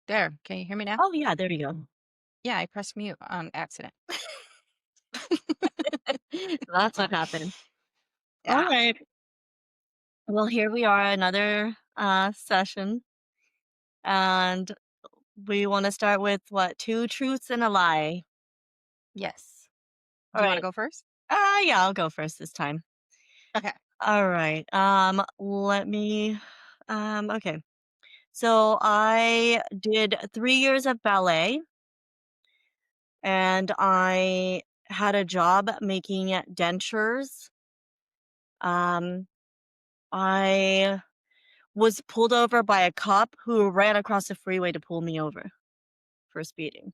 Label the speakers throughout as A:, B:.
A: There, can you hear me now?
B: Oh, yeah, there you go.
A: Yeah, I pressed mute on accident.
B: That's what happened.
A: Yeah.
B: Alright. Well, here we are, another, session, and we wanna start with what? 2 truths and a lie.
A: Yes. Do you wanna
B: Alright.
A: go first?
B: Yeah, I'll go first this time.
A: Okay.
B: Alright, okay. So I did 3 years of ballet, and I had a job making dentures. Um, I was pulled over by a cop who ran across the freeway to pull me over for speeding.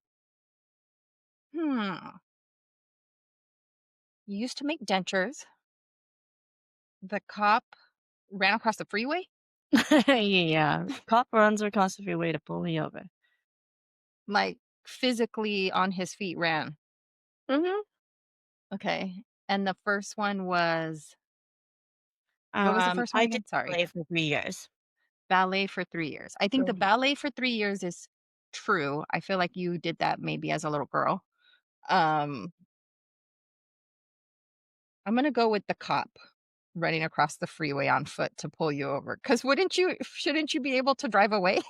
A: Hmm. You used to make dentures. The cop ran across the freeway?
B: Yeah, cop runs across the freeway to pull me over.
A: Like, physically on his feet ran.
B: Mhm.
A: Okay. And the first one was what was the first one
B: I did
A: again? Sorry.
B: ballet for 3 years.
A: Ballet for 3 years. I think the
B: Mhm.
A: ballet for 3 years is true. I feel like you did that maybe as a little girl. Um, I'm gonna go with the cop running across the freeway on foot to pull you over. Because shouldn't you be able to drive away?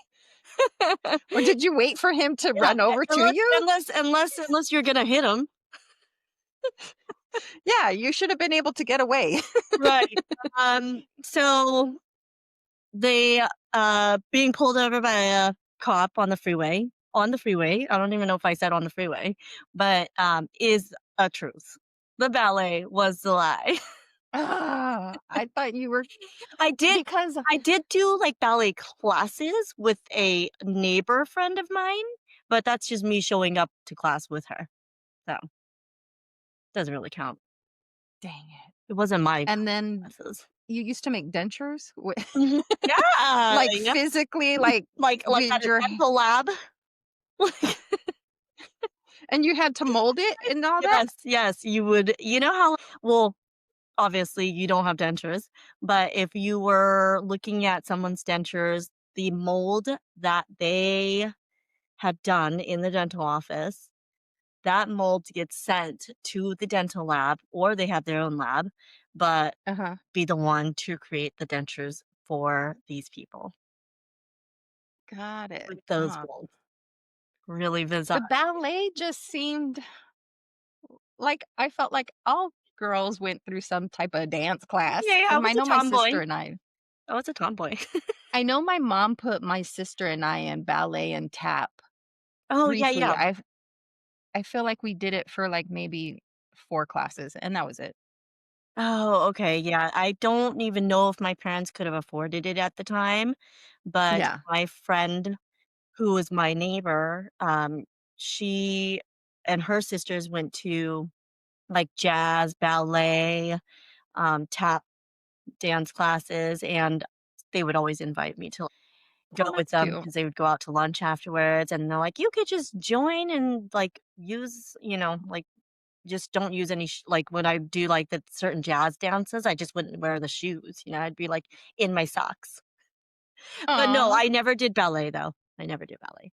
A: Or did you wait for him to
B: Yeah,
A: run over to
B: unless
A: you?
B: you're gonna hit him.
A: Yeah, you should have been able to get away.
B: Right. So they, being pulled over by a cop on the freeway, I don't even know if I said on the freeway, but, is a truth. The ballet was the lie.
A: I thought you were
B: I did
A: because
B: I did do, like, ballet classes with a neighbor friend of mine, but that's just me showing up to class with her, so doesn't really count.
A: dang it.
B: It wasn't my
A: And then
B: classes.
A: you used to make dentures?
B: Mhm. Yeah,
A: Like,
B: yeah.
A: physically, like,
B: Like
A: did
B: at a
A: your
B: dental lab.
A: and you had to mold it and all that?
B: Yes, yes, you would how well, obviously, you don't have dentures, but if you were looking at someone's dentures, the mold that they had done in the dental office, that mold gets sent to the dental lab, or they have their own lab, but
A: Uh-huh.
B: be the one to create the dentures for these people
A: Got it.
B: with those molds. Really bizarre.
A: The ballet just seemed like I felt like all girls went through some type of dance class.
B: Yeah, yeah, I
A: And
B: was
A: I
B: a
A: know my
B: tomboy.
A: sister and
B: I was a tomboy.
A: I know my mom put my sister and I in ballet and tap
B: Oh, yeah,
A: briefly.
B: yeah.
A: I feel like we did it for, like, maybe 4 classes, and that was it.
B: Oh, okay, yeah, I don't even know if my parents could have afforded it at the time, but
A: Yeah.
B: my friend who was my neighbor, she and her sisters went to, like, jazz, ballet, tap dance classes, and they would always invite me to go
A: Oh,
B: with
A: that's
B: them
A: cute.
B: because they would go out to lunch afterwards, and they're like, "You could just join and, like, use" like, just don't use any like, when I do, like, the certain jazz dances, I just wouldn't wear the shoes, I'd be, like, in my socks. But no,
A: Aw.
B: I never did ballet, though. I never did ballet.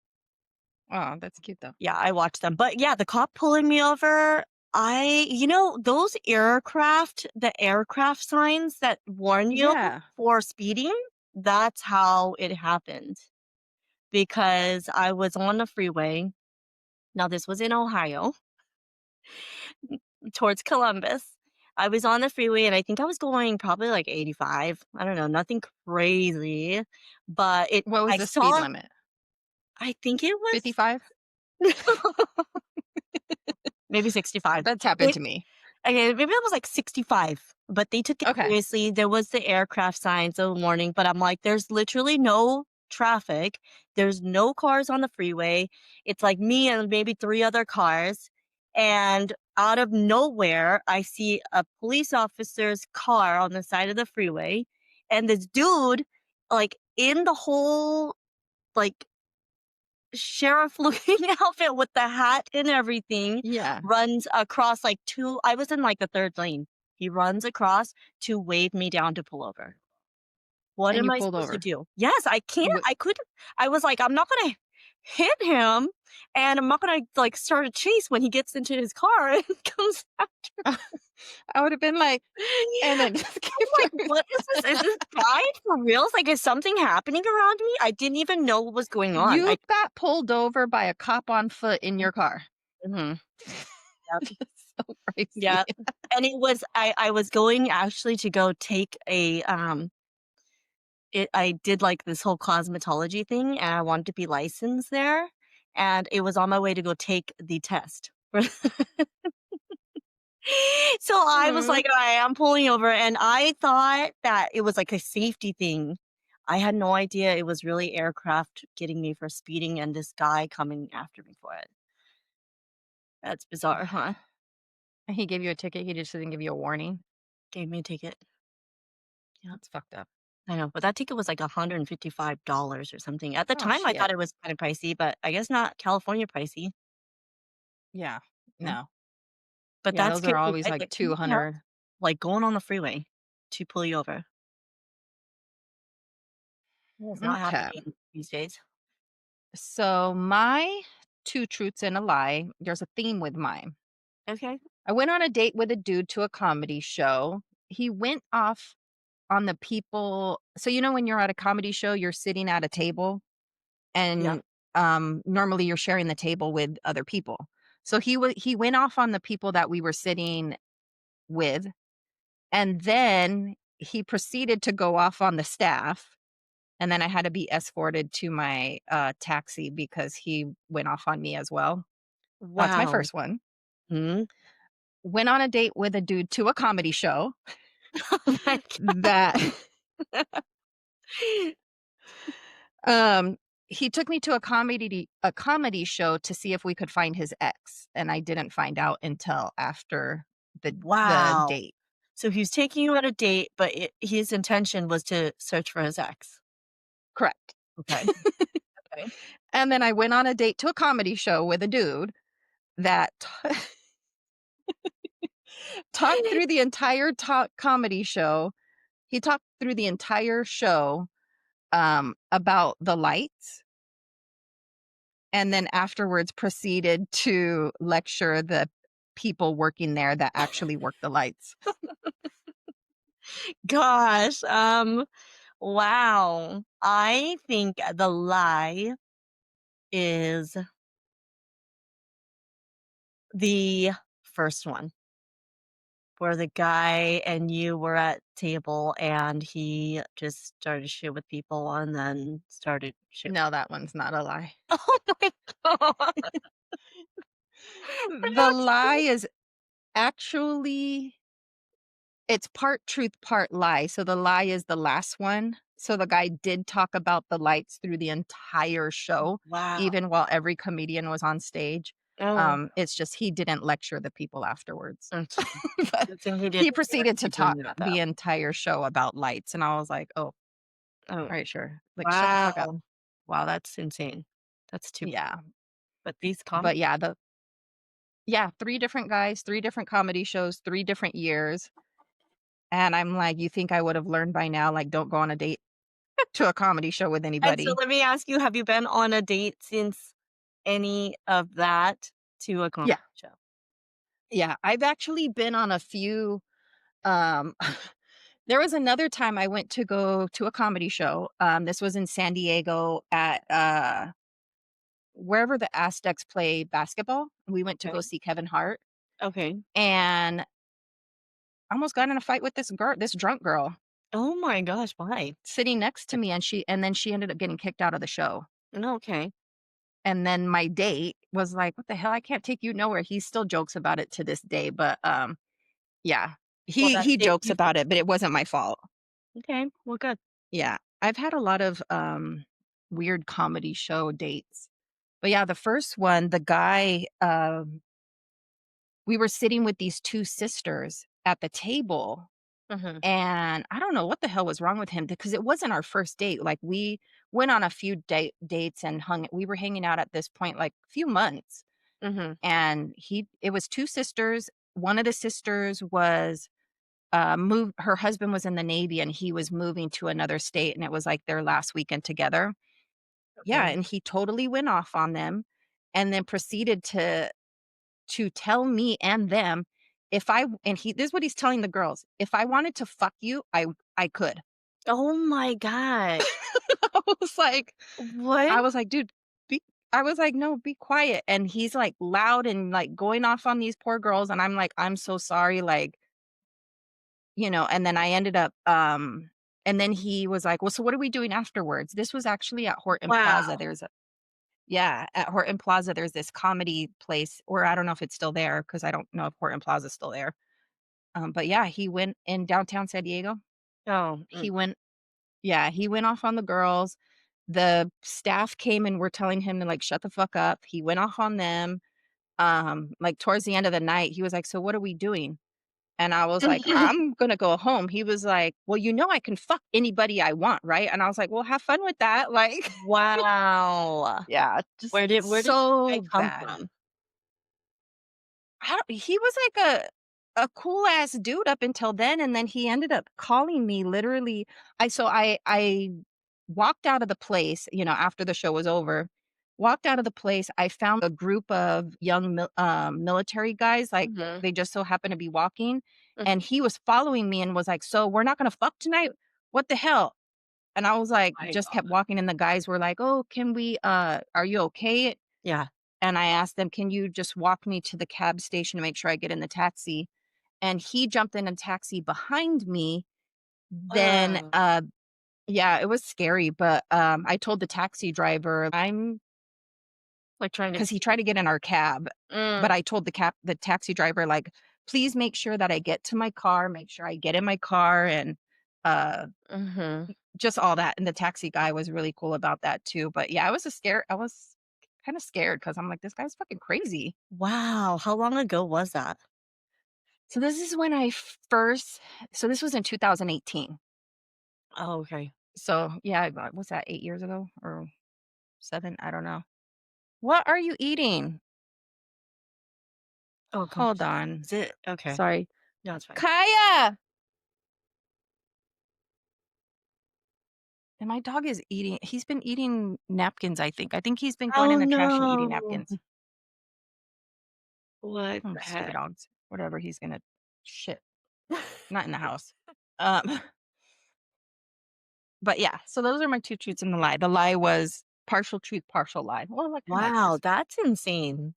A: Aw, that's cute, though.
B: Yeah, I watched them. But, yeah, the cop pulling me over, those the aircraft signs that warn you
A: Yeah.
B: for speeding, that's how it happened, because I was on the freeway. Now this was in Ohio, towards Columbus. I was on the freeway and I think I was going probably like 85. I don't know, nothing crazy, but
A: What was
B: I
A: the speed
B: saw
A: limit?
B: I think it was
A: 55?
B: maybe 65.
A: That's happened
B: It
A: to me.
B: Okay, maybe it was like 65, but they took it
A: Okay.
B: seriously. There was the aircraft signs, the warning, but I'm like, there's literally no traffic. There's no cars on the freeway. It's like me and maybe 3 other cars. And out of nowhere, I see a police officer's car on the side of the freeway. And this dude, like in the whole like sheriff looking outfit with the hat and everything,
A: Yeah.
B: runs across like 2 I was in like the 3rd lane. He runs across to wave me down to pull over. What
A: And
B: am
A: you
B: I
A: pulled
B: supposed to
A: over.
B: do? Yes, I can't
A: Wh
B: I couldn't I was like, "I'm not gonna" hit him, and I'm not gonna, like, start a chase when he gets into his car and comes after.
A: I would have been like, and then just
B: I'm
A: keep
B: like,
A: driving.
B: "What is this? Is this guy for reals? Like, is something happening around me?" I didn't even know what was going on.
A: You got pulled over by a cop on foot in your car.
B: Mhm. Yep,
A: It's so crazy.
B: yep. And it was I was going actually to go take a, I did, like, this whole cosmetology thing, and I wanted to be licensed there, and it was on my way to go take the test. So I was
A: Mm.
B: like, "Alright, I'm pulling over," and I thought that it was, like, a safety thing. I had no idea it was really aircraft getting me for speeding and this guy coming after me for it. That's bizarre, huh?
A: He gave you a ticket, he just didn't give you a warning?
B: Gave me a ticket. Yeah,
A: That's fucked up.
B: I know, but that ticket was like $155 or something. At the
A: Oh,
B: time, I thought
A: shit.
B: it was kinda pricey, but I guess not California pricey.
A: Yeah.
B: Yeah.
A: No.
B: But
A: Yeah,
B: that's
A: those are
B: crazy,
A: always
B: right?
A: like
B: Like, who the hell
A: 200.
B: like, going on the freeway to pull you over. It's not
A: Okay.
B: happening these days.
A: So my 2 truths and a lie, there's a theme with mine.
B: Okay.
A: I went on a date with a dude to a comedy show. He went off on the people, so when you're at a comedy show, you're sitting at a table
B: Yeah.
A: and, normally you're sharing the table with other people. So he went off on the people that we were sitting with, and then he proceeded to go off on the staff, and then I had to be escorted to my, taxi because he went off on me as well. That's my
B: Wow.
A: first one.
B: Mhm.
A: Went on a date with a dude to a comedy show
B: Oh my
A: that um, he took me to a comedy show to see if we could find his ex, and I didn't find out until after the
B: Wow.
A: date.
B: So he was taking you on a date, but his intention was to search for his ex.
A: Correct.
B: Okay, okay.
A: And then I went on a date to a comedy show with a dude that talked through the entire comedy show. He talked through the entire show, about the lights, and then afterwards proceeded to lecture the people working there that actually work the lights.
B: Gosh, wow. I think the lie is the first one, where the guy and you were at table and he just started shit with people and then started shit with
A: No, that one's not a lie.
B: Oh my god.
A: The
B: That's
A: lie is actually, it's part truth, part lie. So the lie is the last one. So the guy did talk about the lights through the entire show,
B: wow.
A: even while every comedian was on stage.
B: Oh,
A: It's just he didn't lecture the people afterwards.
B: okay.
A: But
B: Good thing he didn't
A: he
B: hear
A: proceeded to
B: you
A: talk
B: doing that though.
A: the entire show about lights, and I was like, "Oh,
B: Oh,
A: alright, sure. Like, shut the fuck up."
B: wow. Wow, that's insane. That's too
A: Yeah.
B: but these
A: But
B: comedy
A: yeah, 3 different guys, 3 different comedy shows, 3 different years, and I'm like, "You think I would have learned by now, like, don't go on a date to a comedy show with
B: And so
A: anybody."
B: let me ask you, have you been on a date since any of that to a comedy
A: Yeah.
B: show?
A: Yeah, I've actually been on a few, um there was another time I went to go to a comedy show, this was in San Diego at, wherever the Aztecs play basketball. We went to go
B: Okay.
A: see Kevin Hart,
B: Okay.
A: and I almost got in a fight with this drunk girl
B: Oh my gosh, why?
A: sitting next to me, and then she ended up getting kicked out of the show.
B: No, okay.
A: And then my date was like, "What the hell? I can't take you nowhere." He still jokes about it to this day, but, yeah.
B: Well,
A: He
B: that
A: he
B: saved
A: jokes
B: you from
A: about it, but it wasn't my fault.
B: okay, well, good.
A: Yeah. I've had a lot of, weird comedy show dates. But yeah, the first one, the guy, we were sitting with these 2 sisters at the table,
B: Mhm,
A: and I don't know what the hell was wrong with him because it wasn't our first date. Like, we went on a few dates and we were hanging out at this point, like, few months,
B: mhm.
A: and it was 2 sisters. One of the sisters was, moved her husband was in the Navy, and he was moving to another state, and it was, like, their last weekend together. yeah,
B: Okay.
A: and he totally went off on them and then proceeded to tell me and them if I and he this is what he's telling the girls, "If I wanted to fuck you, I could."
B: Oh my god.
A: I was like
B: What?
A: I was like, "Dude, be" I was like, "No, be quiet." And he's, like, loud and, like, going off on these poor girls, and I'm like, "I'm so sorry," like, and then I ended up, and then he was like, "Well, so what are we doing afterwards?" This was actually at Horton Plaza.
B: Wow.
A: There's a Yeah, at Horton Plaza, there's this comedy place, or I don't know if it's still there because I don't know if Horton Plaza's still there. But yeah, he went in downtown San Diego.
B: Oh,
A: He went Yeah, he went off on the girls. The staff came and were telling him to, like, shut the fuck up. He went off on them. Like, towards the end of the night, he was like, "So what are we doing?" And I was like, "I'm gonna go home." He was like, "Well, I can fuck anybody I want, right?" And I was like, "Well, have fun with that." Like,
B: wow.
A: yeah, just
B: Where did this guy
A: so
B: come
A: bad.
B: from?
A: I don't He was like a cool ass dude up until then, and then he ended up calling me literally. I walked out of the place, after the show was over. Walked out of the place. I found a group of young military guys, like
B: Mhm,
A: they just so happened to be walking,
B: mhm.
A: and he was following me and was like, "So we're not gonna fuck tonight? What the hell?" And I was like,
B: My
A: just kept
B: god.
A: walking, and the guys were like, "Oh, can we? Are you okay?"
B: Yeah.
A: And I asked them, "Can you just walk me to the cab station to make sure I get in the taxi?" And he jumped in a taxi behind me. Then,
B: Ugh,
A: yeah, it was scary, but, I told the taxi driver I'm
B: like trying to
A: because he tried
B: escape.
A: to get in our cab, but
B: Mm,
A: I told the taxi driver, like, "Please make sure that I get to my car, make sure I get in my car," and, uh,
B: mhm.
A: just all that, and the taxi guy was really cool about that too, but yeah, I was kinda scared because 'cause I'm like, "This guy's fucking crazy."
B: Wow, how long ago was that?
A: So this is when I first so this was in 2018.
B: Oh, okay.
A: So, yeah, what's that, 8 years ago or 7? I don't know. What are you eating?
B: Oh
A: Hold
B: gosh.
A: on.
B: Is it? Okay.
A: Sorry.
B: No, it's fine.
A: Kaya! And my dog is eating he's been eating napkins, I think. I think he's been going
B: Oh
A: in the trash and eating
B: no.
A: napkins.
B: What the
A: Stupid
B: heck?
A: dogs. Whatever, he's gonna shit. Not in the house. Um, but yeah, so those are my 2 truths and the lie. The lie was partial truth, partial lie. Well, kinda like
B: Wow,
A: this.
B: that's insane.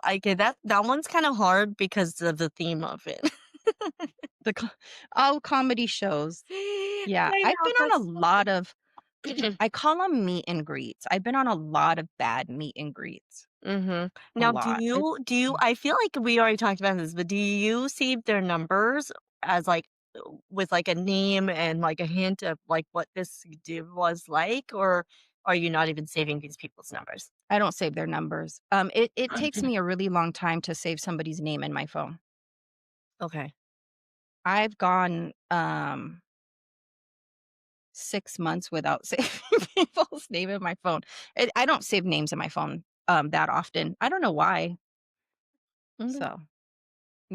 B: I get that one's kinda hard because of the theme of it.
A: The co All comedy shows. Yeah,
B: I
A: I've
B: know,
A: been on a
B: that's
A: lot of
B: so
A: I call them meet and greets. I've been on a lot of bad meet and greets.
B: Mhm.
A: A
B: Now
A: lot. It
B: do you I feel like we already talked about this, but do you save their numbers as, like, with, like, a name and, like, a hint of, like, what this dude was like, or are you not even saving these people's numbers?
A: I don't save their numbers. It takes me a really long time to save somebody's name in my phone.
B: Okay.
A: I've gone, 6 months without saving people's name in my phone. I don't save names in my phone, that often. I don't know why.
B: Okay.
A: So,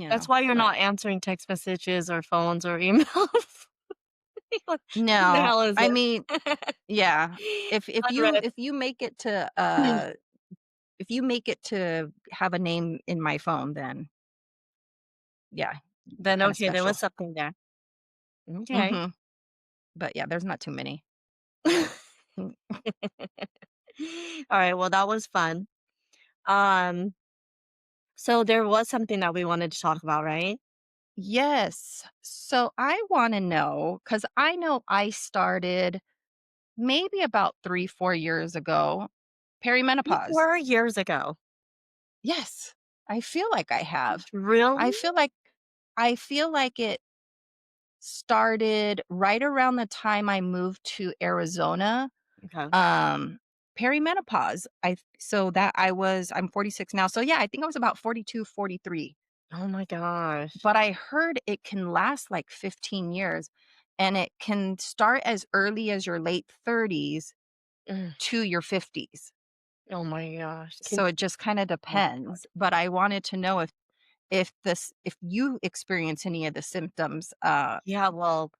B: That's why you're
A: but
B: not answering text messages or phones or emails. What the
A: no,
B: hell is
A: I
B: this?
A: mean, yeah.
B: Unread.
A: If you make it to have a name in my phone, then yeah, you're
B: Then
A: kinda
B: okay, there was
A: special.
B: something there. Okay.
A: Mhm. But yeah, there's not too many. Mm.
B: Alright, well, that was fun. Um, so there was something that we wanted to talk about, right?
A: Yes. So I wanna know, because I know I started maybe about 3, 4 years ago, perimenopause.
B: 4 years ago.
A: Yes. I feel like I have.
B: Really?
A: I feel like it started right around the time I moved to Arizona.
B: Okay.
A: Um, Perimenopause. I'm 46 now. So yeah, I think I was about 42, 43.
B: Oh my gosh.
A: But I heard it can last like 15 years and it can start as early as your late 30s
B: Mm,
A: to your 50s.
B: oh my gosh.
A: So it just kind of
B: Oh my god.
A: depends, but I wanted to know if you experience any of the symptoms.
B: Yeah, well,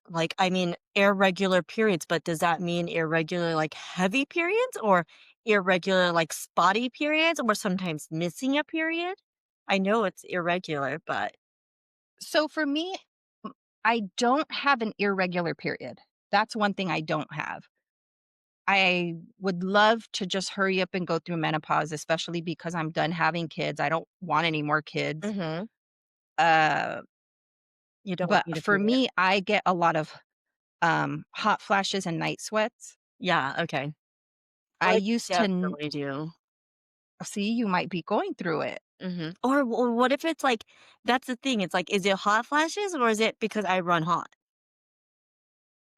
B: Like, I mean, irregular periods, but does that mean irregular, like, heavy periods or irregular, like, spotty periods or sometimes missing a period? I know it's irregular, but
A: So for me, I don't have an irregular period. That's one thing I don't have. I would love to just hurry up and go through menopause, especially because I'm done having kids. I don't want any more kids.
B: Mhm.
A: Uh,
B: You don't
A: but
B: need a
A: for
B: period.
A: me, I get a lot of hot flashes and night sweats.
B: Yeah, okay.
A: I
B: I
A: used to
B: definitely do.
A: see you might be going through it.
B: Mhm. Or what if it's like that's the thing, it's like, is it hot flashes or is it because I run hot?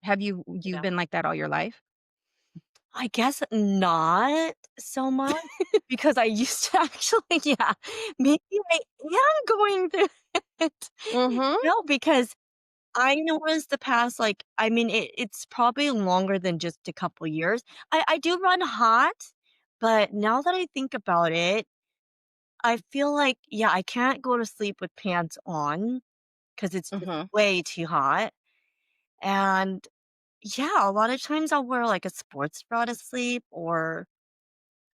A: Have
B: You
A: you've
B: know?
A: been like that all your life?
B: I guess not so much because I used to actually yeah, maybe I am going through it.
A: Mhm.
B: No, because I noticed the past, like, I mean, it's probably longer than just a couple years. I do run hot, but now that I think about it, I feel like, yeah, I can't go to sleep with pants on because it's just
A: Mhm.
B: way too hot. And yeah, a lot of times I'll wear like a sports bra to sleep or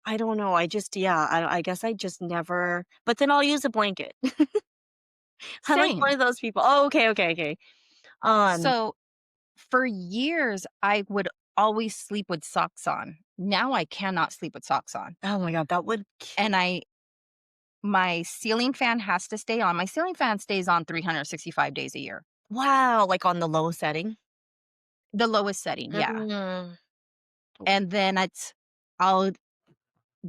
B: I don't know. I just, yeah, I guess I just never, but then I'll use a blanket. I'm like one
A: Same.
B: of those people. Oh, okay, okay, okay. Um,
A: So for years, I would always sleep with socks on. Now I cannot sleep with socks on.
B: oh my God, that would kill.
A: And my ceiling fan has to stay on. My ceiling fan stays on 365 days a year.
B: Wow, like on the low setting.
A: The lowest setting, yeah.
B: Mm.
A: And then I'll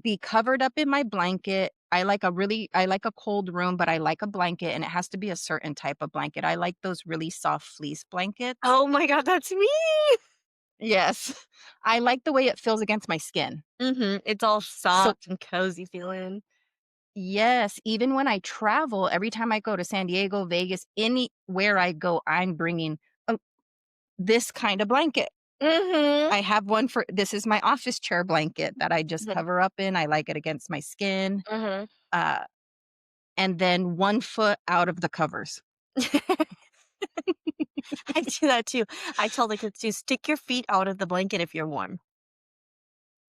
A: be covered up in my blanket. I like a cold room, but I like a blanket and it has to be a certain type of blanket. I like those really soft fleece blankets.
B: Oh my God, that's me.
A: Yes. I like the way it feels against my skin.
B: It's all
A: So,
B: soft and cozy feeling.
A: yes, even when I travel, every time I go to San Diego, Vegas, anywhere I go, I'm bringing a this kind of blanket.
B: Mhm.
A: I have one for this is my office chair blanket that I just
B: Mhm.
A: cover up in. I like it against my skin.
B: Mhm.
A: Uh, and then 1 foot out of the covers.
B: I do that too. I tell the kids to stick your feet out of the blanket if you're warm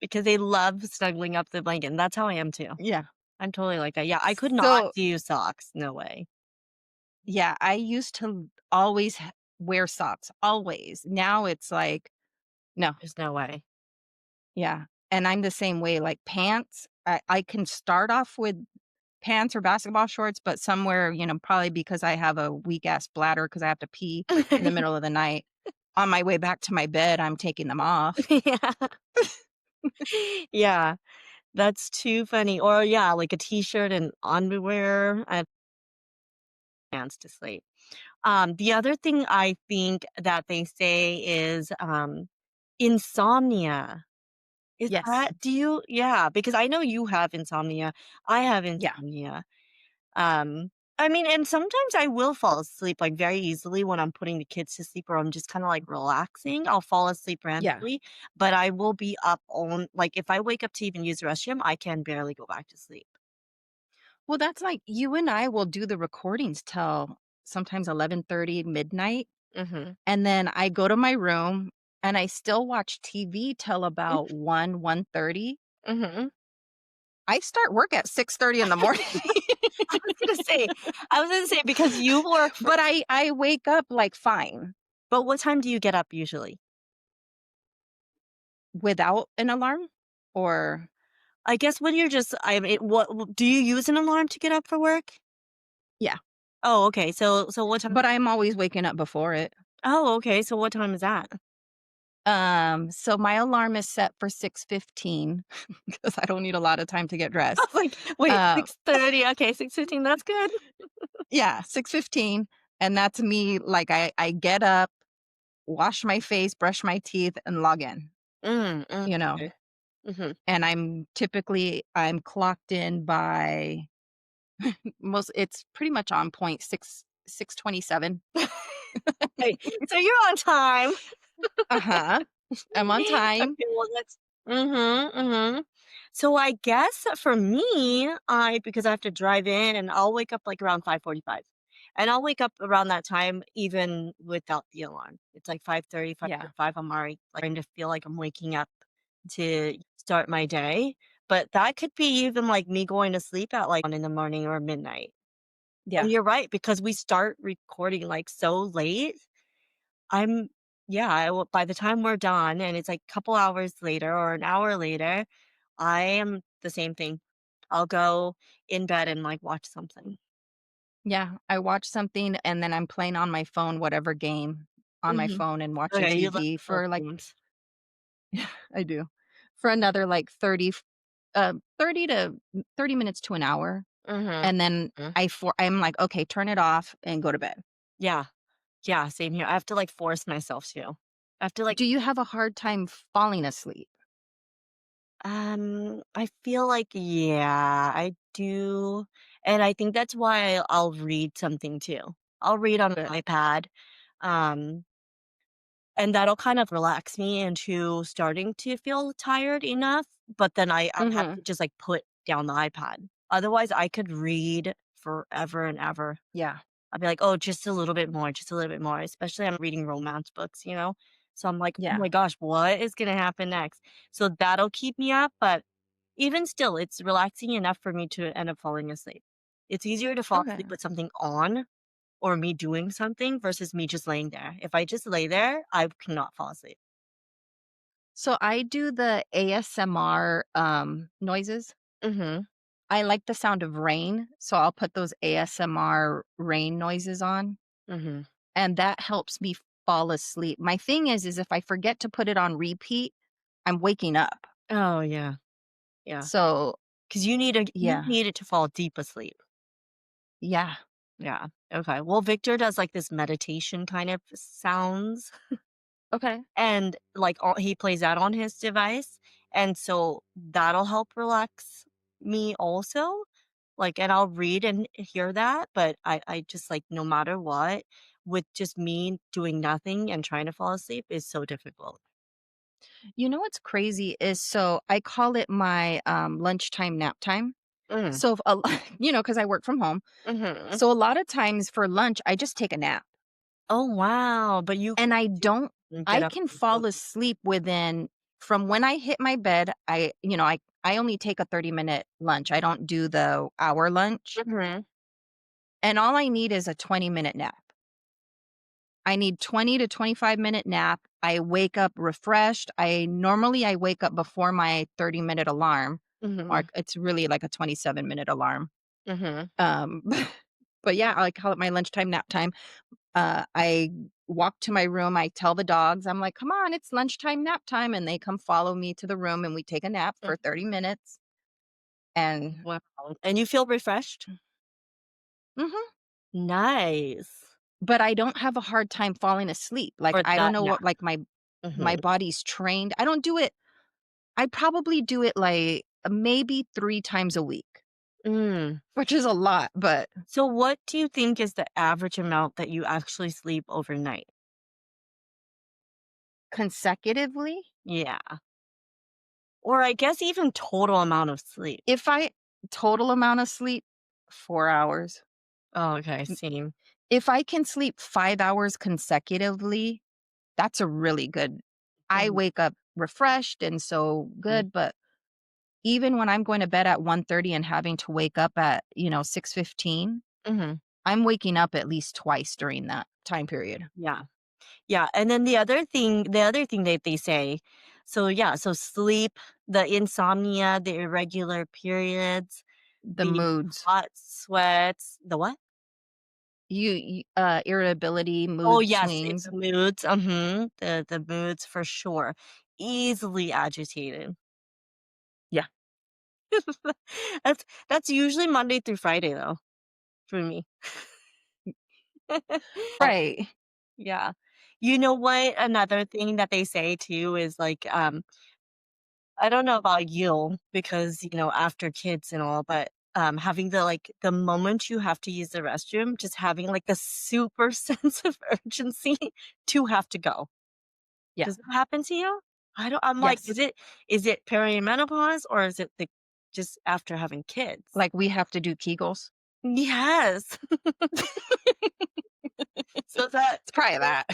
B: because they love snuggling up the blanket. And that's how I am too.
A: Yeah.
B: I'm totally like that. Yeah, I could not
A: So,
B: do socks. No way.
A: yeah, I used to always wear socks, always. Now it's like, no.
B: There's no way.
A: Yeah. And I'm the same way, like pants, I can start off with pants or basketball shorts, but somewhere, probably because I have a weak ass bladder because I have to pee in the middle of the night. On my way back to my bed, I'm taking them off.
B: Yeah. Yeah. That's too funny. Or yeah, like a t-shirt and underwear and pants to sleep. The other thing I think that they say is insomnia. Is
A: Yes.
B: that do you yeah, because I know you have insomnia. I have
A: Yeah.
B: insomnia. Um, I mean, and sometimes I will fall asleep like very easily when I'm putting the kids to sleep or I'm just kind of like relaxing. I'll fall asleep
A: Yeah.
B: randomly, but I will be up on like if I wake up to even use the restroom, I can barely go back to sleep.
A: Well, that's like you and I will do the recordings till sometimes 11:30 midnight,
B: Mhm.
A: and then I go to my room and I still watch TV till about 1:30.
B: Mhm.
A: I start work at 6:30 in the morning.
B: I was gonna say I was gonna say because you work for
A: But I wake up, like, fine
B: but what time do you get up usually?
A: without an alarm or
B: I guess when you're just I mean, what do you use an alarm to get up for work?
A: yeah,
B: Oh, okay. So what time
A: but I'm always waking up before it.
B: Oh, okay. So what time is that?
A: So my alarm is set for 6:15 because I don't need a lot of time to get
B: I
A: dressed.
B: was like, wait,
A: Uh,
B: 6:30. Okay, 6:15. That's good.
A: yeah, 6:15, and that's me, like, I get up, wash my face, brush my teeth, and log in, you know?
B: Okay. Mhm.
A: And I'm clocked in by most it's pretty much on point, 6:27.
B: Right. So you're on time.
A: Uh-huh. I'm on time.
B: Okay, well, that's mhm, mhm. So I guess for me, I because I have to drive in and I'll wake up like around 5:45. And I'll wake up around that time even without the alarm. It's like 5:30,
A: Yeah.
B: 5:45. I'm already like, starting to feel like I'm waking up to start my day. But that could be even like me going to sleep at like 1 in the morning or midnight. And
A: Yeah.
B: you're right, because we start recording like so late. I'm yeah, I will by the time we're done and it's like a couple hours later or an hour later, I am the same thing. I'll go in bed and like watch something.
A: Yeah. I watch something and then I'm playing on my phone, whatever game on my
B: Mhm.
A: phone and watching
B: Okay, you love
A: TV
B: the phone
A: for like
B: games.
A: I do. For another like 30 to 30 minutes to an hour.
B: Mhm.
A: And then
B: Mhm.
A: I'm like, okay, turn it off and go to bed.
B: Yeah. Yeah, same here. I have to like force myself to. I have to like
A: Do you have a hard time falling asleep?
B: I feel like yeah, I do. And I think that's why I'll read something too. I'll read on
A: Good.
B: an iPad. Um And that'll kind of relax me into starting to feel tired enough, but then I have
A: Mhm.
B: to just, like, put down the iPad. Otherwise, I could read forever and ever.
A: Yeah.
B: I'd be like, "Oh, just a little bit more, just a little bit more," especially I'm reading romance books, you know? So I'm like, "Oh
A: Yeah.
B: my gosh, what is gonna happen next?" So that'll keep me up, but even still, it's relaxing enough for me to end up falling asleep. It's easier to fall asleep
A: Okay.
B: with something on or me doing something versus me just laying there. If I just lay there, I cannot fall asleep.
A: So I do the ASMR noises.
B: Mhm,
A: I like the sound of rain, so I'll put those ASMR rain noises on
B: mhm.
A: and that helps me fall asleep. My thing is if I forget to put it on repeat, I'm waking up.
B: Oh, yeah, yeah.
A: So,
B: 'Cause you
A: yeah.
B: need it to fall deep asleep.
A: Yeah.
B: Yeah, okay. Well, Victor does, like, this meditation kind of sounds,
A: Okay.
B: and, like, all he plays that on his device, and so that'll help relax me also, like, and I'll read and hear that, but I just, like, no matter what, with just me doing nothing and trying to fall asleep is so difficult.
A: You know what's crazy is so I call it my lunchtime nap time.
B: Mm,
A: So if a because I work from home.
B: mhm.
A: So a lot of times for lunch I just take a nap.
B: Oh, wow, but you
A: And
B: can
A: I
B: do
A: don't
B: and get
A: I
B: up
A: can
B: and go.
A: fall asleep within from when I hit my bed, I only take a 30-minute lunch. I don't do the hour lunch.
B: Mhm,
A: And all I need is a 20-minute nap. I need 20 to 25-minute nap. I wake up refreshed. I wake up before my 30-minute alarm. Or
B: mhm,
A: it's really like a 27-minute alarm.
B: mhm,
A: Um, but yeah, I call it my lunchtime nap time. I walk to my room, I tell the dogs, I'm like, "Come on, it's lunchtime nap time," and they come follow me to the room, and we take a nap
B: mm,
A: for 30 minutes, and
B: wow, and you feel refreshed?
A: mhm,
B: Nice.
A: but I don't have a hard time falling asleep, like,
B: For
A: I don't
B: that
A: know
B: nap.
A: what, like, my
B: Mhm,
A: body's trained I don't do it I probably do it, like, maybe 3 times a week,
B: mm.
A: which is a lot, but
B: So what do you think is the average amount that you actually sleep overnight?
A: consecutively,
B: Yeah, or I guess even total amount of sleep.
A: if I total amount of sleep, 4 hours.
B: Oh, okay, same.
A: If I can sleep 5 hours consecutively, that's a really good I
B: Mhm,
A: wake up refreshed and so
B: mm,
A: good, but even when I'm going to bed at 1:30 and having to wake up at, 6:15,
B: mhm,
A: I'm waking up at least twice during that time period.
B: yeah. Yeah, and then the other thing that they say, so yeah, so sleep, the insomnia, the irregular periods,
A: The
B: the
A: moods.
B: hot sweats, the what?
A: Irritability,
B: Oh,
A: mood
B: yes,
A: swings.
B: the moods, mhm, the moods for sure. Easily agitated.
A: Yeah.
B: That's usually Monday through Friday though, for me.
A: Right.
B: Yeah. You know what? Another thing that they say too is like, I don't know about you because, after kids and all, but, having the moment you have to use the restroom, just having, like, the super sense of urgency to have to go.
A: Yeah.
B: Does that happen to you? I'm like,
A: Yes.
B: is it perimenopause or is it just after having kids?
A: Like, we have to do Kegels.
B: Yes. So that
A: It's probably that.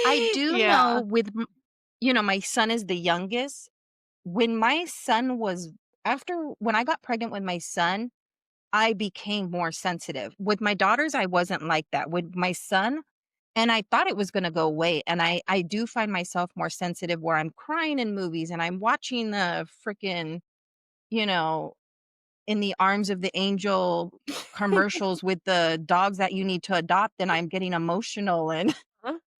A: I do know
B: Yeah.
A: with my son is the youngest. When my son was after when I got pregnant with my son, I became more sensitive. With my daughters, I wasn't like that. With my son, and I thought it was gonna go away, and I do find myself more sensitive where I'm crying in movies and I'm watching the freaking, you know, In the Arms of the Angel commercials with the dogs that you need to adopt, and I'm getting emotional and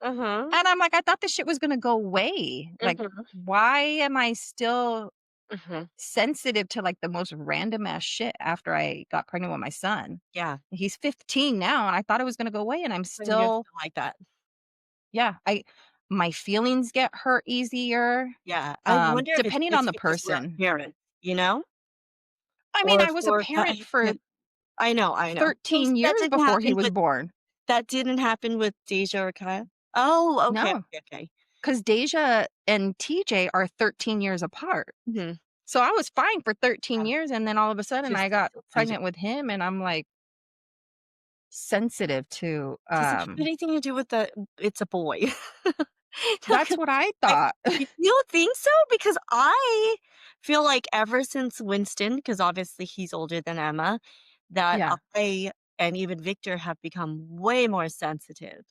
B: Uh-huh.
A: and I'm like, "I thought this shit was gonna go away." Like,
B: Mhm.
A: why am I still
B: Mhm.
A: sensitive to, like, the most random ass shit after I got pregnant with my son?
B: Yeah.
A: He's 15 now, and I thought it was gonna go away, and I'm
B: And you're
A: still
B: still like that.
A: yeah, I my feelings get hurt easier,
B: Yeah. I wonder if
A: depending on
B: it's
A: the
B: because we're
A: person.
B: parents, you know?
A: I mean,
B: Or
A: I
B: if
A: was a
B: we're
A: parent for
B: I know. So
A: 13 years before he was born.
B: that didn't happen with Deja or Kyle? Oh, okay,
A: No,
B: okay, okay.
A: because Deja and TJ are 13 years apart.
B: Mhm.
A: So I was fine for 13
B: Yeah.
A: years, and then all of a sudden I
B: Just
A: got
B: Deja.
A: pregnant with him, and I'm, like, sensitive to,
B: Does it have anything to do with the it's a boy? No,
A: that's
B: 'cause
A: what I
B: I
A: thought.
B: you don't think so? Because I feel like ever since Winston, because obviously he's older than Emma, that
A: Yeah.
B: I and even Victor have become way more sensitive.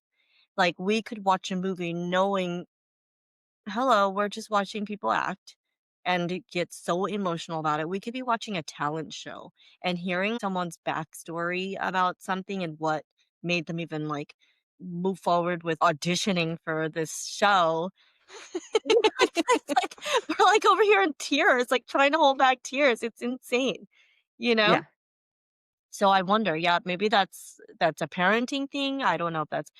B: Like, we could watch a movie knowing, "Hello, we're just watching people act," and get so emotional about it. We could be watching a talent show and hearing someone's backstory about something and what made them even, like, move forward with auditioning for this show. It's like we're, like, over here in tears, like, trying to hold back tears. It's insane, you know?
A: Yeah.
B: So I wonder, yeah, maybe that's a parenting thing. I don't know if that's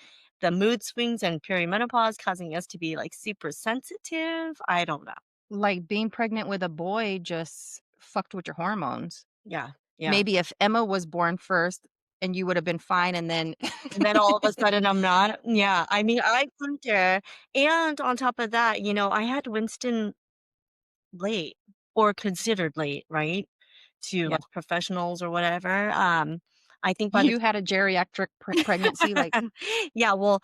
B: the mood swings and perimenopause causing us to be, like, super sensitive. I don't know.
A: Like, being pregnant with a boy just fucked with your hormones.
B: Yeah, yeah.
A: Maybe if Emma was born first and you would have been fine, and then
B: And then all of a sudden I'm not. Yeah, I mean, I wonder, and on top of that, I had Winston late or considered late, right? To,
A: Yeah.
B: like, professionals or whatever. I think by the
A: You had a geriatric pregnancy, like
B: yeah, well,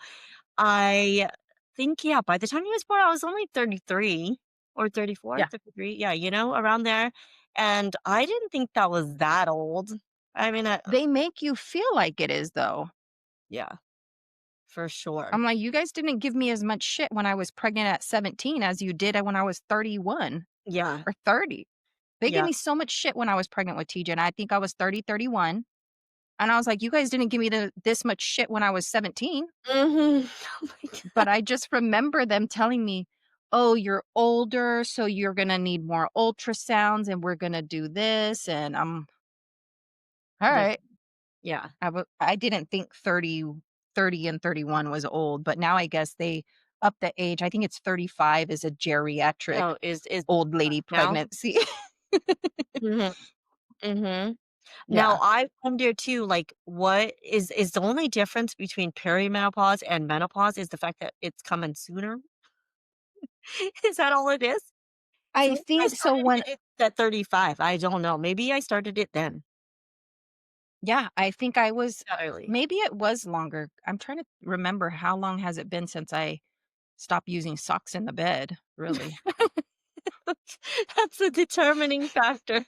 B: I think, yeah, by the time he was born, I was only 33 or 34,
A: yeah.
B: 33. Yeah, around there, and I didn't think that was that old. I mean,
A: They make you feel like it is, though.
B: yeah, for sure.
A: I'm like, "You guys didn't give me as much shit when I was pregnant at 17 as you did when I was 31
B: Yeah,
A: or 30." They gave
B: yeah.
A: me so much shit when I was pregnant with TJ, and I think I was 30, 31, and I was like, "You guys didn't give me this much shit when I was 17."
B: Mhm. Oh my
A: But
B: god.
A: I just remember them telling me, "Oh, you're older, so you're gonna need more ultrasounds, and we're gonna do this," and I'm
B: Yeah,
A: alright.
B: yeah.
A: I didn't think 30 and 31 was old, but now I guess they up the age. I think it's 35 is a geriatric
B: Oh, is
A: old lady
B: now?
A: pregnancy.
B: Mhm, mhm. Now
A: Yeah.
B: I wonder too, like, what is the only difference between perimenopause and menopause is the fact that it's coming sooner? Is that all it is? So
A: I
B: maybe I
A: think so
B: started
A: when
B: it at 35, I don't know, maybe I started it then,
A: yeah, I think I was
B: that early.
A: maybe it was longer. I'm trying to remember how long has it been since I stopped using socks in the bed, really.
B: That's the determining factor.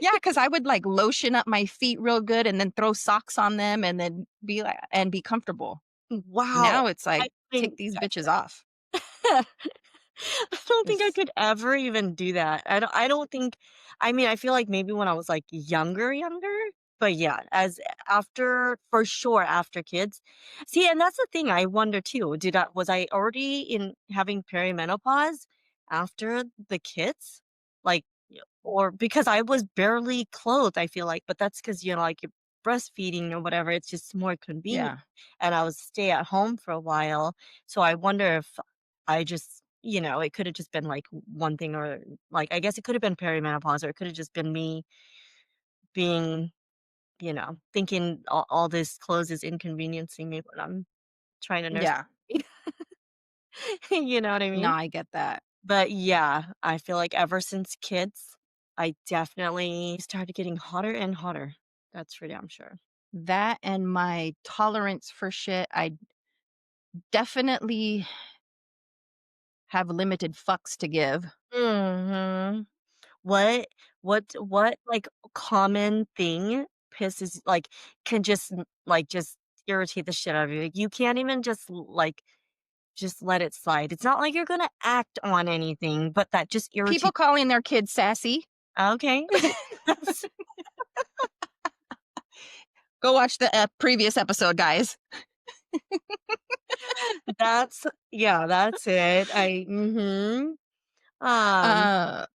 A: Yeah, because I would, like, lotion up my feet real good and then throw socks on them and then be comfortable.
B: Wow,
A: Now it's
B: I
A: like, "Take
B: couldn't
A: these
B: touch
A: bitches
B: that.
A: off."
B: I don't think I
A: It's
B: could ever even do that. I don't think I mean, I feel like maybe when I was, like, younger, but yeah, as after for sure, after kids. See, and that's the thing I wonder too, was I already in having perimenopause after the kids? Like, or because I was barely clothed, I feel like, but that's because like, you're breastfeeding or whatever, it's just more convenient,
A: yeah,
B: and I was stay at home for a while, so I wonder if I just it could have just been, like, one thing or like, I guess it could have been perimenopause, or it could have just been me being, thinking all this clothes is inconveniencing me when I'm trying to nurse.
A: yeah.
B: You know what I
A: No,
B: mean?
A: I get that.
B: But, yeah, I feel like ever since kids, I definitely started getting hotter and hotter. That's for damn sure.
A: That and my tolerance for shit, I definitely have limited fucks to give.
B: Mhm. What what, like, common thing pisses like, can just, like, just irritate the shit out of you? Like, you can't even just, like, just let it slide. It's not like you're gonna act on anything, but that just
A: People
B: irritates.
A: calling their kids sassy.
B: Okay. That's
A: Go watch the, previous episode, guys.
B: that's yeah, that's it.
A: Uh,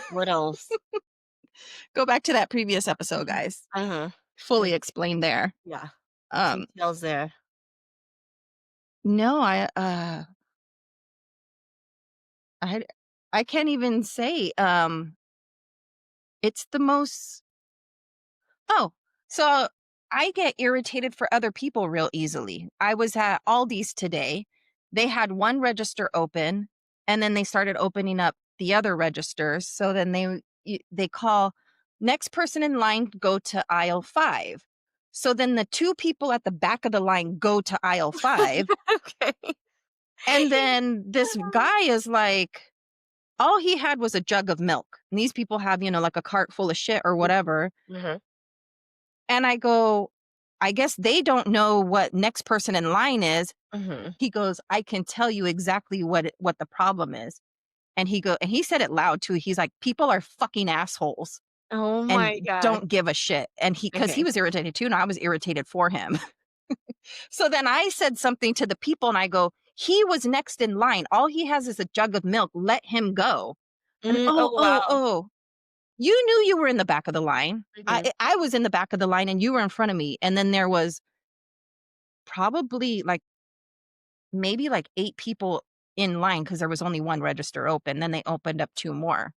B: What else?
A: go back to that previous episode,
B: Mhm.
A: guys.
B: Uh-huh.
A: Fully
B: There's
A: explained there.
B: yeah,
A: Um,
B: details there.
A: no, I I can't even say, it's the most oh, so I get irritated for other people real easily. I was at Aldi's today. They had one register open, and then they started opening up the other registers. So then they call next person in line go to aisle 5. So then the two people at the back of the line go to aisle 5,
B: Okay.
A: and then this guy is like all he had was a jug of milk. And these people have, like a cart full of shit or whatever.
B: Mhm,
A: And I go, I guess they don't know what next person in line is.
B: mhm.
A: He goes, I can tell you exactly what the problem is. And he said it loud too. He's like, people are fucking assholes
B: Oh
A: and
B: my god.
A: don't give a shit. And cause he
B: Okay.
A: was irritated too, and I was irritated for him. So then I said something to the people and I go, he was next in line. All he has is a jug of milk. Let him go. And
B: Oh, wow.
A: you knew you were in the back of the line.
B: Mhm.
A: I was in the back of the line and you were in front of me. And then there was probably like maybe like 8 people in line because there was only one register open. Then they opened up 2 more.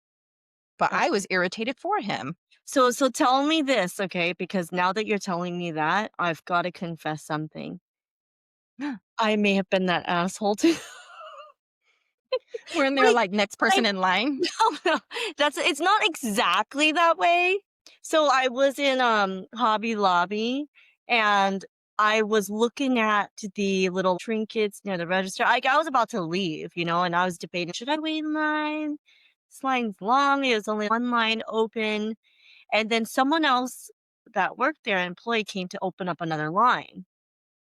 A: But
B: Oh.
A: I was irritated for him.
B: So tell me this, okay, because now that you're telling me that, I've gotta confess something. I may have been that asshole too.
A: We're in there
B: Like
A: like next
B: like
A: person in line.
B: no, no, that's it's not exactly that way. So I was in, Hobby Lobby, and I was looking at the little trinkets near the register. I was about to leave, and I was debating, "Should I wait in line? This line's long." There's only one line open, and then someone else that worked there, an employee, came to open up another line.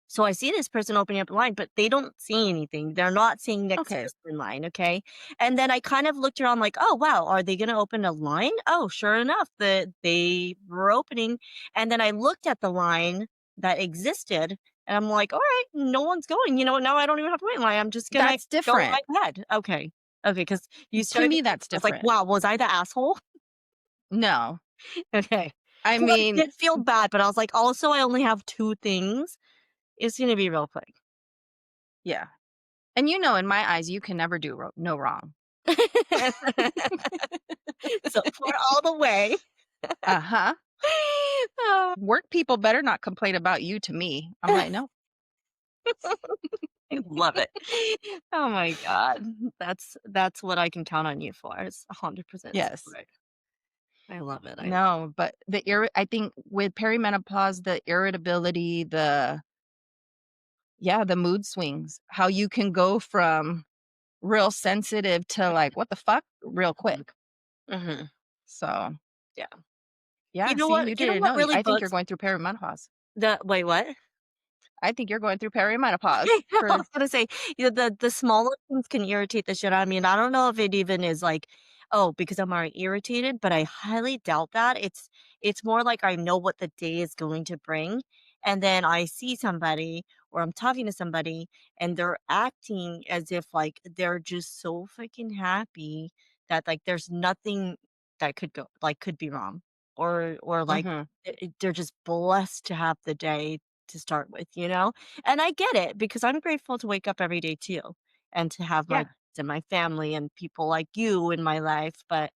B: So I see this person opening up a line, but they don't see anything. They're not seeing next
A: Okay.
B: person in line, okay? And then I kind of looked around like, "Oh, wow, are they gonna open a line?" Oh, sure enough, they were opening. And then I looked at the line that existed, and I'm like, "All right, no one's going. You know what? Now I don't even have to wait in line. I'm just gonna
A: That's
B: go
A: different.
B: right ahead." Okay. Okay, because you
A: To
B: started
A: me,
B: to
A: that's
B: I was like,
A: different.
B: "Wow, was I the asshole?"
A: No.
B: Okay.
A: I
B: Because I
A: mean,
B: did feel bad, but I was like, "Also, I only have 2 things. It's gonna be real quick."
A: yeah. And in my eyes, you can never do no wrong.
B: Support all the way.
A: Uh-huh.
B: Oh,
A: Work people better not complain about you to me. I'm like, "No."
B: I love it. Oh my god. That's what I can count on you for, is 100%
A: Yes.
B: support. I love it, I love
A: No, but I think with perimenopause, the irritability, the mood swings, how you can go from real sensitive to like, "What the fuck?" real quick.
B: it. Mhm.
A: So,
B: Yeah.
A: yeah, see, you
B: You know
A: didn't
B: what
A: know.
B: really
A: I think you're
B: bugs
A: going through perimenopause.
B: the wait, what?
A: I think you're going through perimenopause
B: I
A: for
B: was gonna say, the smaller things can irritate the shit out of me, and I don't know if it even is like, oh, because I'm already irritated, but I highly doubt that. It's more like I know what the day is going to bring, and then I see somebody or I'm talking to somebody, and they're acting as if like they're just so freaking happy that like there's nothing that could be wrong, or like
A: Mhm.
B: they're just blessed to have the day to start with. And I get it because I'm grateful to wake up every day too and to have my
A: Yeah.
B: kids and my family and people like you in my life, but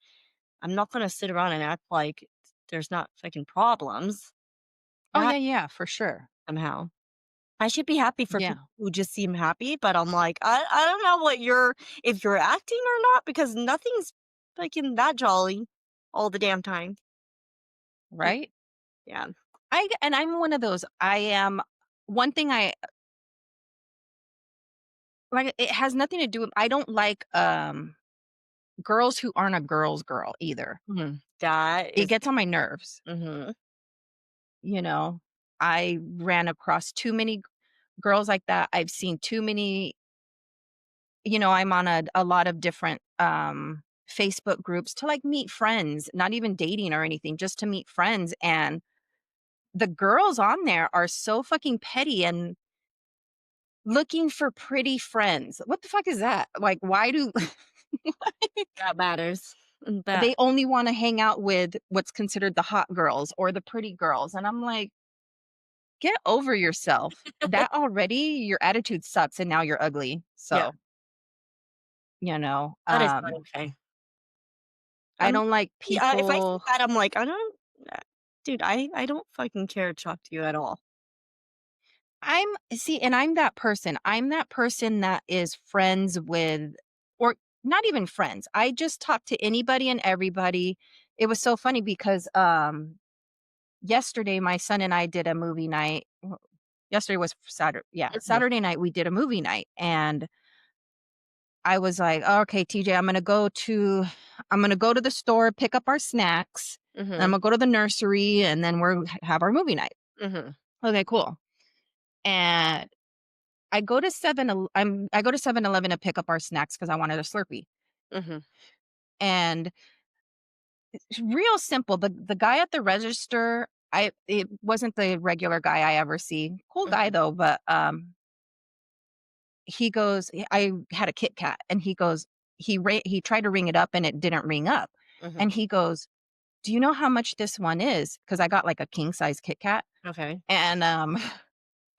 B: I'm not going to sit around and act like there's not fucking problems.
A: Oh,
B: Yeah,
A: yeah, yeah, for sure.
B: somehow. I should be happy for
A: Yeah.
B: people who just seem happy, but I'm like, I don't know if you're acting or not because nothing's fucking that jolly. all the damn time. And
A: right?
B: yeah.
A: I'm one of those. I am one thing I like it has nothing to do with I don't like girls who aren't a girl's girl either.
B: Mhm. That
A: It
B: is
A: gets on my nerves,
B: mhm.
A: you know. I ran across too many girls like that. I've seen too many, I'm on a lot of different Facebook groups to like meet friends, not even dating or anything, just to meet friends. And the girls on there are so fucking petty and looking for pretty friends. What the fuck is that? Like, why do
B: That matters. That
A: they only want to hang out with what's considered the hot girls or the pretty girls? And I'm like, get over yourself. That already, your attitude sucks and now you're ugly.
B: yeah,
A: So, you know,
B: that is not
A: um,
B: okay.
A: I
B: Um,
A: don't like
B: yeah, if I see
A: people.
B: that, I'm like, I don't dude, I don't fucking care to talk to you at all.
A: And I'm that person. I'm that person that is friends with, or not even friends. I just talk to anybody and everybody. It was so funny because yesterday my son and I did a movie night. Yesterday was Saturday. Yeah,
B: Mhm,
A: Saturday night we did a movie night, and I was like, "Oh, okay, TJ, I'm gonna go to the store, pick up our snacks, and I'm
B: mhm,
A: gonna go to the nursery, and then have our movie night."
B: mhm,
A: Okay, cool. And I go to 7-Eleven to pick up our snacks because I wanted a Slurpee.
B: mhm,
A: And it's real simple. The guy at the register, it wasn't the regular guy I ever see. Cool guy
B: mhm,
A: though, but I had a Kit Kat and he tried to ring it up and it didn't ring up.
B: mhm.
A: And he goes, "Do you know how much this one is?" Because I got like a king size Kit Kat.
B: Okay.
A: And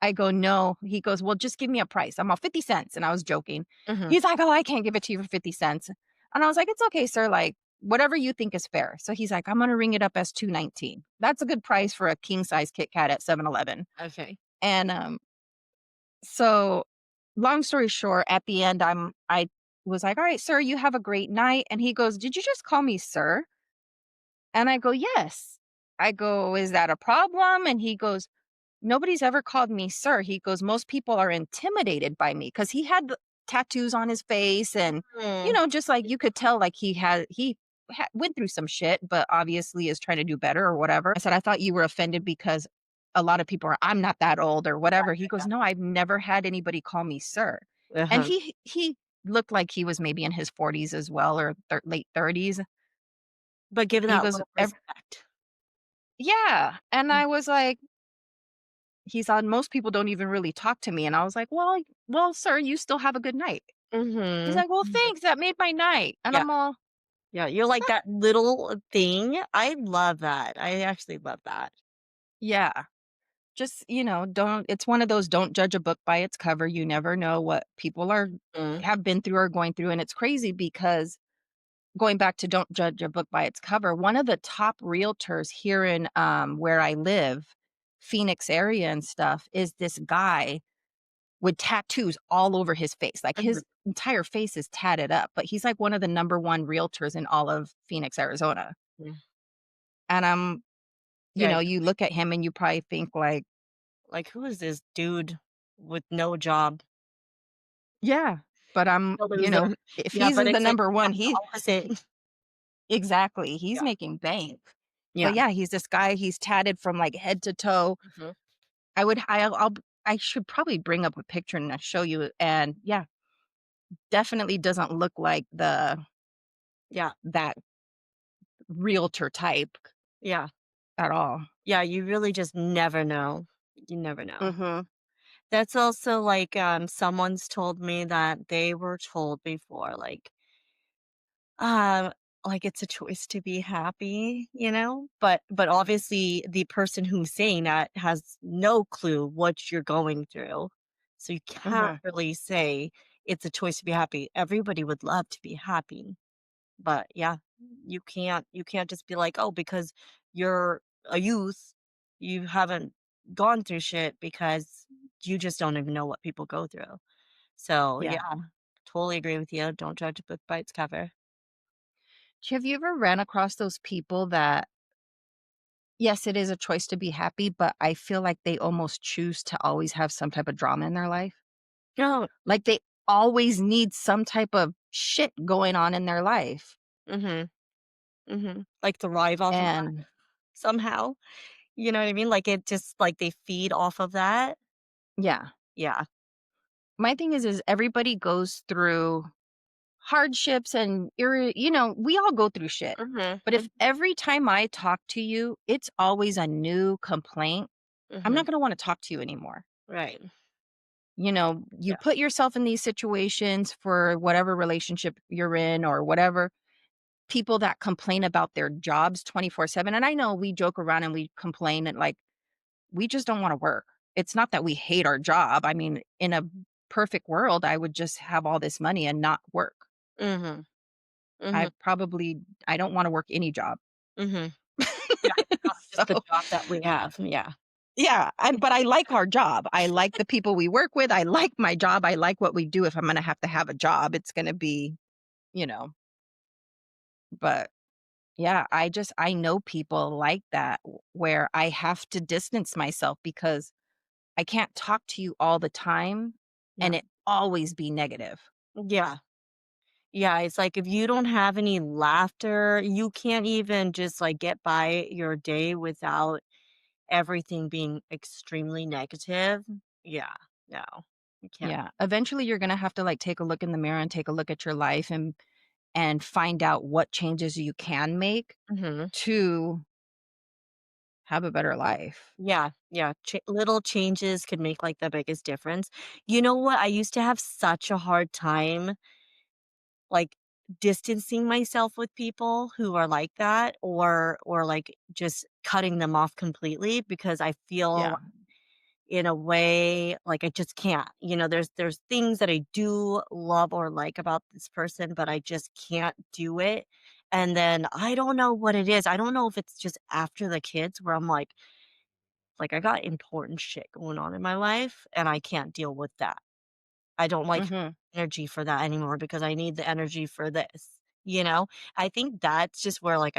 A: I go, "No." He goes, "Well, just give me a price." I'm all 50 cents. And I was joking.
B: Mhm.
A: He's like, "Oh, I can't give it to you for 50 cents." And I was like, "It's okay, sir. Like, whatever you think is fair." So he's like, "I'm going to ring it up as 2.19." That's a good price for a king size Kit Kat at 7-Eleven.
B: Okay.
A: And so long story short, at the end, I was like, "All right, sir, you have a great night." And he goes, "Did you just call me sir?" And I go, "Yes." I go, "Is that a problem?" And he goes, "Nobody's ever called me sir." He goes, "Most people are intimidated by me," because he had the tattoos on his face and,
B: Mm.
A: just like you could tell, like went through some shit, but obviously is trying to do better or whatever. I said, "I thought you were offended because a lot of people are, I'm not that old or whatever." He goes, "No, I've never had anybody call me sir." And
B: Uh-huh.
A: he looked like he was maybe in his 40s as well or late 30s.
B: But give
A: He
B: that
A: goes,
B: little respect.
A: Yeah. And
B: Mm.
A: I was like, he's on, "Most people don't even really talk to me." And I was like, "Well, sir, you still have a good night." He's
B: Mhm.
A: like, "Well,
B: Mhm.
A: thanks. That made my night." And
B: Yeah,
A: I'm all,
B: yeah, you're like that little thing. I love that. I actually love that.
A: yeah, just, don't, it's one of those don't judge a book by its cover. You never know what people
B: Mm,
A: have been through or going through. And it's crazy because going back to don't judge a book by its cover, one of the top realtors here in where I live, Phoenix area and stuff, is this guy with tattoos all over his face. Like
B: mhm,
A: his entire face is tatted up, but he's like one of the number one realtors in all of Phoenix, Arizona.
B: mm.
A: And
B: Yeah,
A: you look at him and you probably think like,
B: like, who is this dude with no job?
A: yeah, but
B: A loser.
A: if
B: Yeah,
A: he's
B: but
A: the
B: it's like
A: number one,
B: the opposite.
A: exactly, he's
B: Yeah,
A: making bank. But
B: yeah.
A: yeah, he's this guy, he's tatted from like head to toe.
B: Mhm.
A: I should probably bring up a picture and show you. And yeah, definitely doesn't look like
B: Yeah,
A: that realtor type
B: yeah,
A: at all.
B: yeah, you really just never know. You never know.
A: Mhm.
B: That's also like, someone's told me that they were told before, um, like it's a choice to be happy, you know? But obviously the person who's saying that has no clue what you're going through. So you can't
A: Mhm.
B: really say it's a choice to be happy. Everybody would love to be happy. But yeah, you can't just be like, "Oh, because you're a youth, you haven't gone through shit because you just don't even know what people go through." So,
A: Yeah.
B: yeah, totally agree with you. Don't judge a book by its cover.
A: Have you ever ran across those people that, yes, it is a choice to be happy, but I feel like they almost choose to always have some type of drama in their life?
B: No.
A: Like they always need some type of shit going on in their life.
B: Mhm. Mhm. Like thrive off of that
A: And
B: somehow. You know what I mean? Like it just like they feed off of that.
A: yeah,
B: Yeah.
A: my thing is everybody goes through hardships and we all go through shit.
B: Mhm.
A: But if every time I talk to you, it's always a new complaint, I'm
B: Mhm.
A: not going to want to talk to you anymore.
B: Right.
A: You
B: Yeah.
A: put yourself in these situations for whatever relationship you're in or whatever. People that complain about their jobs 24/7. And I know we joke around and we complain and like we just don't want to work. It's not that we hate our job. I mean, in a perfect world, I would just have all this money and not work.
B: Mhm.
A: I
B: Mhm.
A: probably I don't want to work any job.
B: Mhm. Yeah, it's not
A: So
B: just the job that we have. Yeah.
A: yeah, but I like our job. I like the people we work with. I like my job. I like what we do. If I'm going to have a job, it's going to be, you know, but yeah, I know people like that where I have to distance myself because I can't talk to you all the time
B: Yeah.
A: and it always be negative.
B: Yeah. Yeah, it's like if you don't have any laughter, you can't even just like get by your day without everything being extremely negative. Yeah. No. You can't.
A: Yeah. Eventually you're going to have to like take a look in the mirror and take a look at your life and find out what changes you can make
B: Mhm.
A: to have a better life.
B: Yeah, yeah, little changes could make, like, the biggest difference. You know what? I used to have such a hard time, like, distancing myself with people who are like that or, like, just cutting them off completely because I feel
A: Yeah.
B: in a way like I just can't. There's things that I do love or like about this person, but I just can't do it, and then I don't know what it is. I don't know if it's just after the kids where I'm like, I got important shit going on in my life, and I can't deal with that. I don't like
A: Mhm.
B: energy for that anymore because I need the energy for this, you know? I think that's just where, like,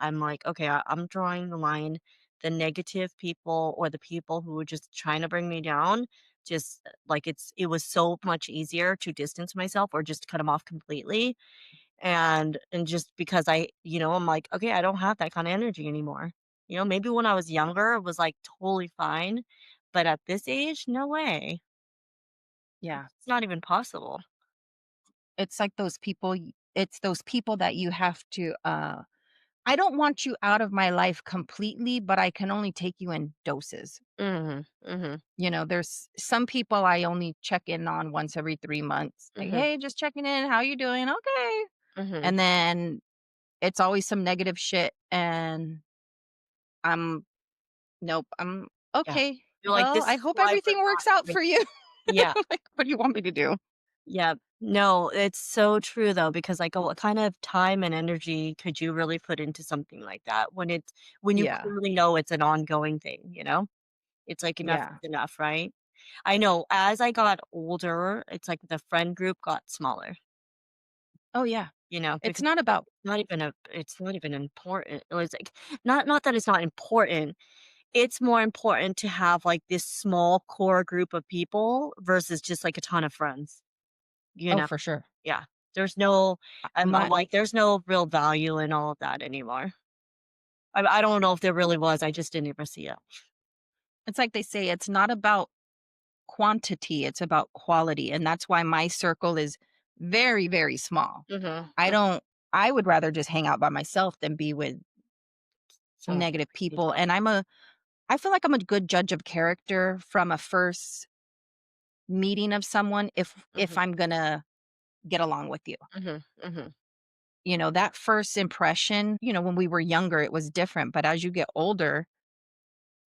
B: I'm like, "Okay, I'm drawing the line. The negative people or the people who are just trying to bring me down, just, like, it was so much easier to distance myself or just cut them off completely and just because I'm like, "Okay, I don't have that kinda energy anymore." Maybe when I was younger, it was, like, totally fine, but at this age, no way.
A: Yeah.
B: It's not even possible.
A: It's like it's those people that you have to I don't want you out of my life completely, but I can only take you in doses.
B: Mhm, mhm,
A: There's some people I only check in on once every 3 months. Like,
B: mhm,
A: "Hey, just checking in. How you doing?" "Okay."
B: mhm.
A: And then it's always some negative shit and I'm nope, I'm
B: Yeah.
A: okay.
B: You're like,
A: Well,
B: "This
A: I
B: is
A: hope
B: why we're
A: everything
B: not
A: works out
B: even."
A: for you.
B: Yeah,
A: Like, what do you want me to do?
B: yeah. No, it's so true, though, because, like, what kind of time and energy could you really put into something like that when you
A: Yeah.
B: clearly know it's an ongoing thing, you know? It's like enough
A: Yeah.
B: is enough, right? I know as I got older, it's like the friend group got smaller,
A: Oh, yeah. It's
B: because
A: not about
B: it's not even important. It was like not that it's not important. It's more important to have like this small core group of people versus just like a ton of friends, you
A: oh,
B: know?
A: for sure.
B: Yeah. There's no I'm
A: My
B: like there's no real value in all of that anymore. I don't know if there really was. I just didn't ever see it.
A: it's like they say, it's not about quantity, it's about quality, and that's why my circle is very, very small.
B: Mhm.
A: I don't I would rather just hang out by myself than be with
B: So
A: negative
B: me
A: people,
B: too.
A: and I feel like I'm a good judge of character from a first meeting of someone if
B: Mhm.
A: I'm gonna get along with you.
B: Mhm. Mhm.
A: That first impression, when we were younger, it was different, but as you get older,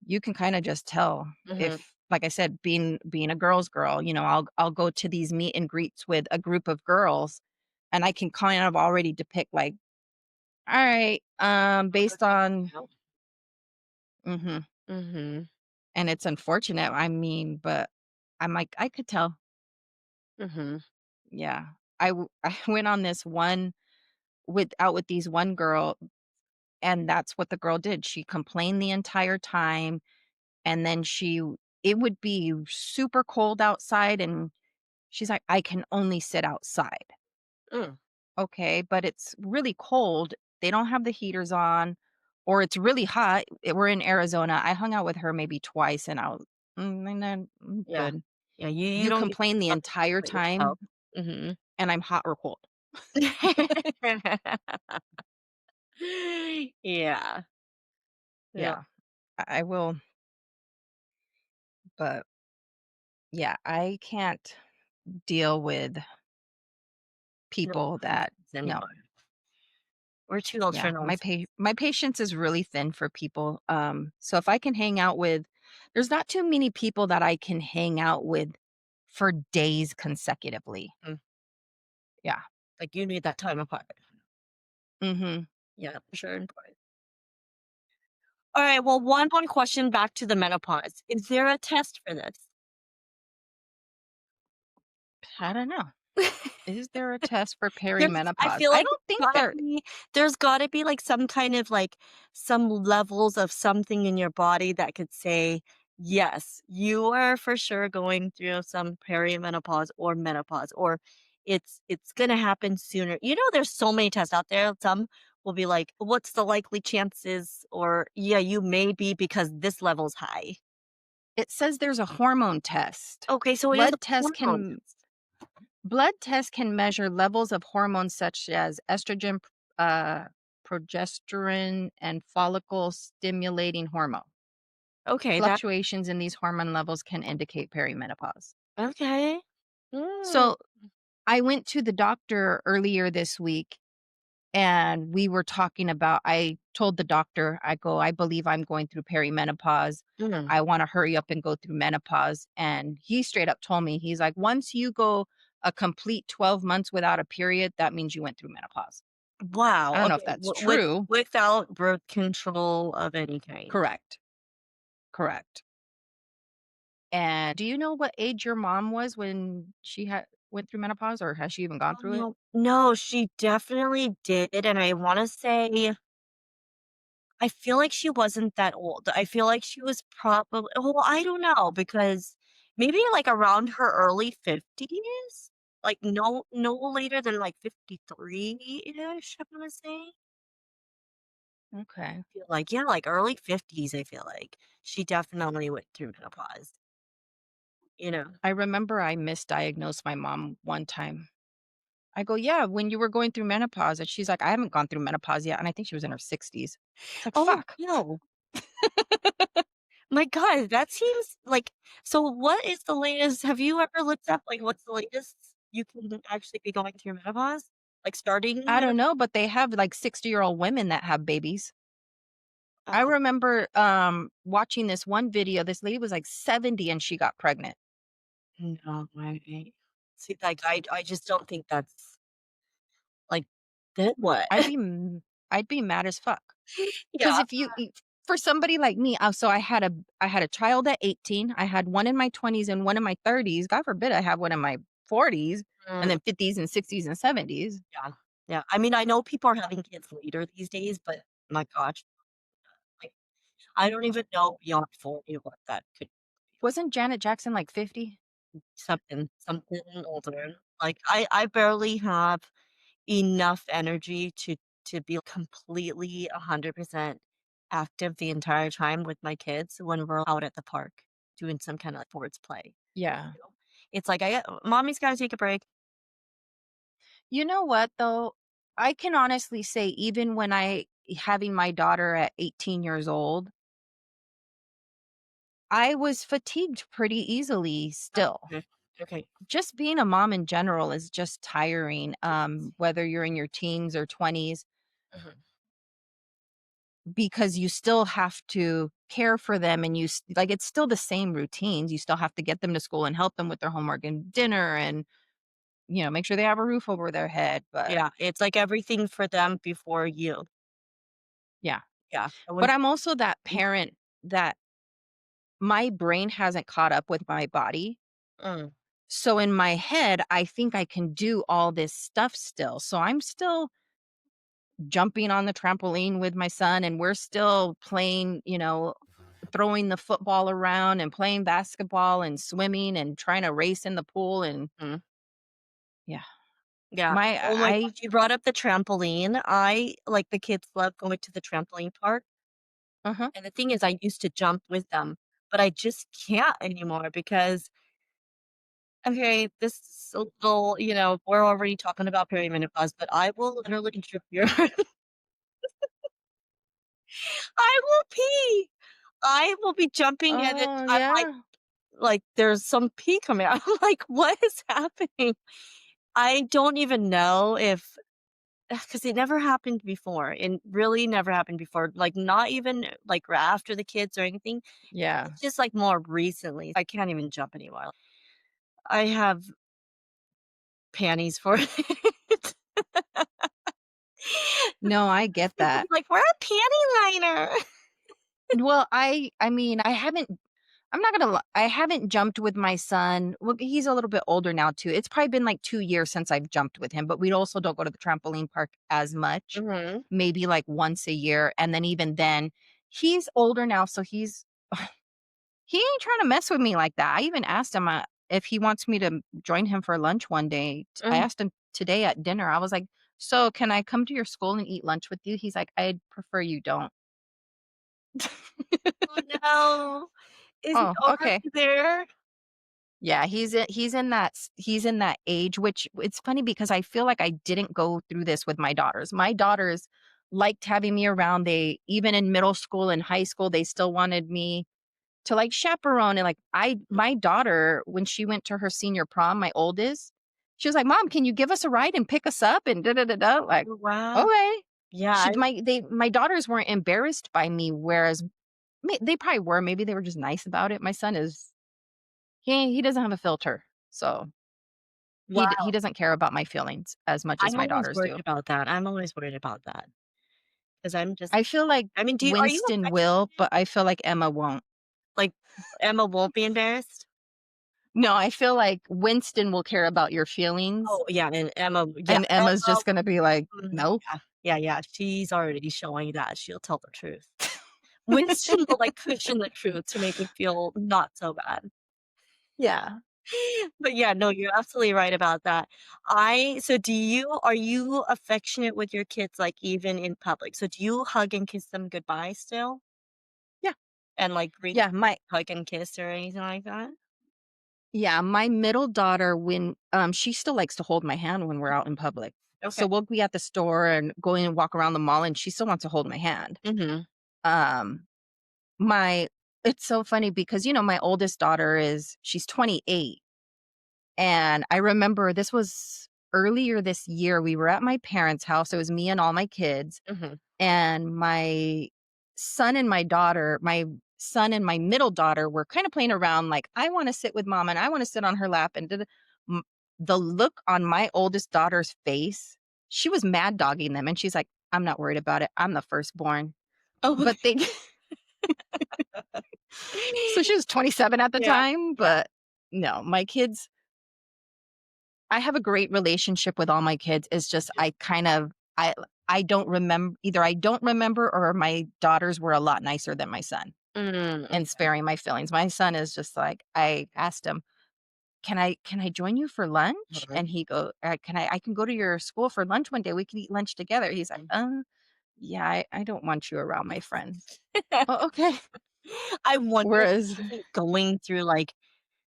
A: you can kinda just tell
B: Mhm.
A: if, like I said, being a girl's girl, I'll go to these meet and greets with a group of girls, and I can kind of already depict, like, "Alright,
B: What we're
A: based
B: gonna
A: on."
B: do.
A: Mhm,
B: Mhm.
A: and it's unfortunate, I mean, but I'm like, I could tell.
B: Mhm.
A: Yeah. I went on this one with these one girl, and that's what the girl did. She complained the entire time, and then it would be super cold outside, and she's like, "I can only sit outside."
B: Mm,
A: Okay, but it's really cold. They don't have the heaters on, or it's really hot. We're in Arizona. I hung out with her maybe twice, and and then
B: yeah.
A: good.
B: Yeah, you
A: You
B: don't get to
A: complain
B: do
A: the
B: something
A: entire
B: by yourself.
A: time,
B: Mhm.
A: and I'm hot or cold.
B: Yeah. Yeah.
A: Yeah, I will, but yeah, I can't deal with people that
B: Menopause
A: no.
B: anymore. We're too old for
A: Yeah,
B: nonsense.
A: my patience is really thin for people. So if I can hang out with, there's not too many people that I can hang out with for days consecutively.
B: Mm,
A: Yeah.
B: like, you need that time apart.
A: Mhm.
B: Yeah, for sure. Alright, well, one question back to the menopause. Is there a test for this?
A: I don't know. Is there a test for
B: I
A: perimenopause?
B: feel
A: I
B: like
A: don't think there.
B: there's gotta be, like, some kind of, like, some levels of something in your body that could say, "Yes, you are for sure going through some perimenopause or menopause," or "It's gonna happen sooner." You know, there's so many tests out there. Some will be like, "What's the likely chances?" Or, "Yeah, you may be because this level's high."
A: It says there's a hormone test.
B: Okay, so it is a
A: Blood tests
B: hormone
A: can
B: test.
A: blood tests can measure levels of hormones such as estrogen, uh, progesterone, and follicle stimulating hormone.
B: Okay, that
A: Fluctuations in these hormone levels can indicate perimenopause.
B: okay. Mm.
A: So, I went to the doctor earlier this week, and we were talking about, I told the doctor, I go, "I believe I'm going through perimenopause.
B: Mm.
A: I wanna hurry up and go through menopause," and he straight up told me, he's like, "Once you go a complete 12 months without a period, that means you went through menopause."
B: Wow,
A: I don't know if
B: okay,
A: that's
B: with
A: true.
B: without birth control of any kind.
A: Correct, correct. And do you know what age your mom was when she went through menopause, or has she even gone through it?
B: No, she definitely did, and I wanna say I feel like she wasn't that old. I feel like she was probably well, I don't know, because maybe, like, around her early 50s? Like, no later than, like, 53-ish, I wanna say.
A: Okay.
B: Feel like yeah, like, early 50s, I feel like. She definitely went through menopause, you know?
A: I remember I misdiagnosed my mom one time. I go, "Yeah, when you were going through menopause," and she's like, "I haven't gone through menopause yet," and I think she was in her 60s. It's like,
B: Oh,
A: "Fuck."
B: no. My god, that seems like so what is the latest have you ever looked up, like, what's the latest you can actually be going through menopause? Like, starting
A: I don't
B: menopause?
A: know, but they have, like, 60-year-old women that have babies. I
B: Oh,
A: remember, watching this one video, this lady was, like, 70 and she got pregnant.
B: no way. See, like, I just don't think that's like, then what?
A: I'd be m I'd be mad as fuck.
B: Yeah.
A: 'Cause if you e for somebody like me, so I had a child at 18, I had one in my 20s and one in my 30s, God forbid I have one in my 40s, and
B: Mm,
A: then 50s and 60s and 70s.
B: yeah. Yeah, I mean, I know people are having kids later these days, but my gosh, like, I don't even know beyond 40 what that could be like.
A: Wasn't Janet Jackson, like, 50?
B: Something older. Like, I barely have enough energy to be completely 100% active the entire time with my kids when we're out at the park doing some kinda, like, sports play,
A: Yeah.
B: you know? It's like, I mommy's gotta take a break.
A: You know what, though? I can honestly say even when having my daughter at 18 years old, I was fatigued pretty easily still.
B: Okay. Okay.
A: Just being a mom in general is just tiring,
B: Yes.
A: whether you're in your teens or 20s,
B: Mhm.
A: because you still have to care for them, and like, it's still the same routines. You still have to get them to school and help them with their homework and dinner and, make sure they have a roof over their head, but
B: Yeah, it's like everything for them before you.
A: yeah.
B: Yeah, I
A: But
B: was
A: I'm also that parent that my brain hasn't caught up with my body.
B: mm,
A: So in my head, I think I can do all this stuff still. So I'm still jumping on the trampoline with my son, and we're still playing, throwing the football around and playing basketball and swimming and trying to race in the pool and
B: Mhm.
A: yeah.
B: Yeah.
A: My
B: Oh my
A: I
B: gosh, you brought up the trampoline. I like, the kids love going to the trampoline park,
A: Uh-huh.
B: and the thing is I used to jump with them, but I just can't anymore because, okay, this is a little, we're already talking about perimenopause, but I will literally trip your I will pee. I will be jumping and
A: Oh,
B: I'm like
A: yeah.
B: there's some pee coming out. I'm like, "What is happening?" I don't even know if because it never happened before, and really never happened before, like, not even, like, after the kids or anything.
A: Yeah.
B: It's just, like, more recently. I can't even jump anymore. I have panties for it.
A: No, I get
B: People be
A: that.
B: like, "Wear a panty liner."
A: Well, I mean, I'm not gonna lie, I haven't jumped with my son. Well, he's a little bit older now too. It's probably been like 2 years since I've jumped with him, but we also don't go to the trampoline park as much,
B: Mhm.
A: maybe like once a year, and then even then, he's older now, so he ain't trying to mess with me like that. I even asked him, if he wants me to join him for lunch one day. I
B: Mm.
A: asked him today at dinner. I was like, "So, can I come to your school and eat lunch with you?" He's like, "I'd prefer you don't."
B: Oh, no. Is he
A: Oh,
B: already
A: okay.
B: there?
A: Yeah, he's in that age, which it's funny because I feel like I didn't go through this with my daughters. My daughters liked having me around. They even in middle school and high school, they still wanted me to like chaperone and like I my daughter, when she went to her senior prom, my oldest, she was like, "Mom, can you give us a ride and pick us up?" And da da da da. Like,
B: Oh, wow.
A: okay.
B: Yeah,
A: She my daughters weren't embarrassed by me, whereas they probably were. Maybe they were just nice about it. My son is he doesn't have a filter. So he
B: wow.
A: doesn't care about my feelings as much as
B: I'm
A: my
B: always
A: daughters
B: worried
A: do.
B: about that. I'm always worried about that because 'cause I'm just
A: I feel like
B: I mean, are you
A: Winston will,
B: affectionate?
A: but I feel like Emma won't.
B: Like, Emma won't be embarrassed?
A: No, I feel like Winston will care about your feelings,
B: Oh, yeah, and Emma
A: and Emma's
B: Emma
A: just gonna be like, "Nope."
B: yeah, yeah, yeah, she's already showing that she'll tell the truth. Winston will, like, cushion the truth to make me feel not so bad.
A: Yeah.
B: But, yeah, no, you're absolutely right about that. I so do you are you affectionate with your kids, like, even in public? So do you hug and kiss them goodbye still?
A: Yeah.
B: And, like, greet
A: Yeah,
B: hug and kiss or anything like that?
A: my middle daughter, when she still likes to hold my hand when we're out in public.
B: Okay.
A: So we'll be at the store and going and walk around the mall, and she still wants to hold my hand.
B: Mhm.
A: Um, my it's so funny because, my oldest daughter she's 28. And I remember this was earlier this year, we were at my parents' house, it was me and all my kids,
B: Mhm.
A: and my son and my middle daughter were kinda playing around like, "I wanna sit with mom, and I wanna sit on her lap," and m the look on my oldest daughter's face, she was mad dogging them, and she's like, "I'm not worried about it, I'm the firstborn."
B: Oh,
A: But they so she was 27 at the
B: yeah,
A: time,
B: yeah.
A: but no, my kids I have a great relationship with all my kids. It's just
B: Yeah.
A: I don't remember either I don't remember or my daughters were a lot nicer than my son and
B: Okay.
A: sparing my feelings. My son is just like I asked him, "Can I join you for lunch?"
B: Mhm.
A: And I can go to your school for lunch one day. We can eat lunch together." He's like,
B: Mhm.
A: yeah, I don't want you around my friends." Oh, okay.
B: I wonder if
A: Whereas
B: he's going through, like,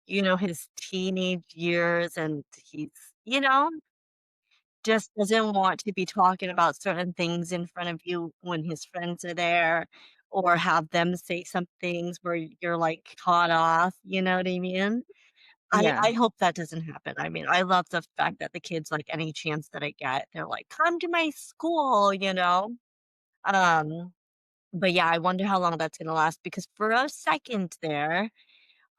B: his teenage years and he's, you know, just doesn't want to be talking about certain things in front of you when his friends are there or have them say some things where you're, like, caught off, you know what I mean? I
A: yeah.
B: hope that doesn't happen. I mean, I love the fact that the kids, like, any chance that I get, they're like, "Come to my school," you know? Um, but yeah, I wonder how long that's gonna last because for a second there,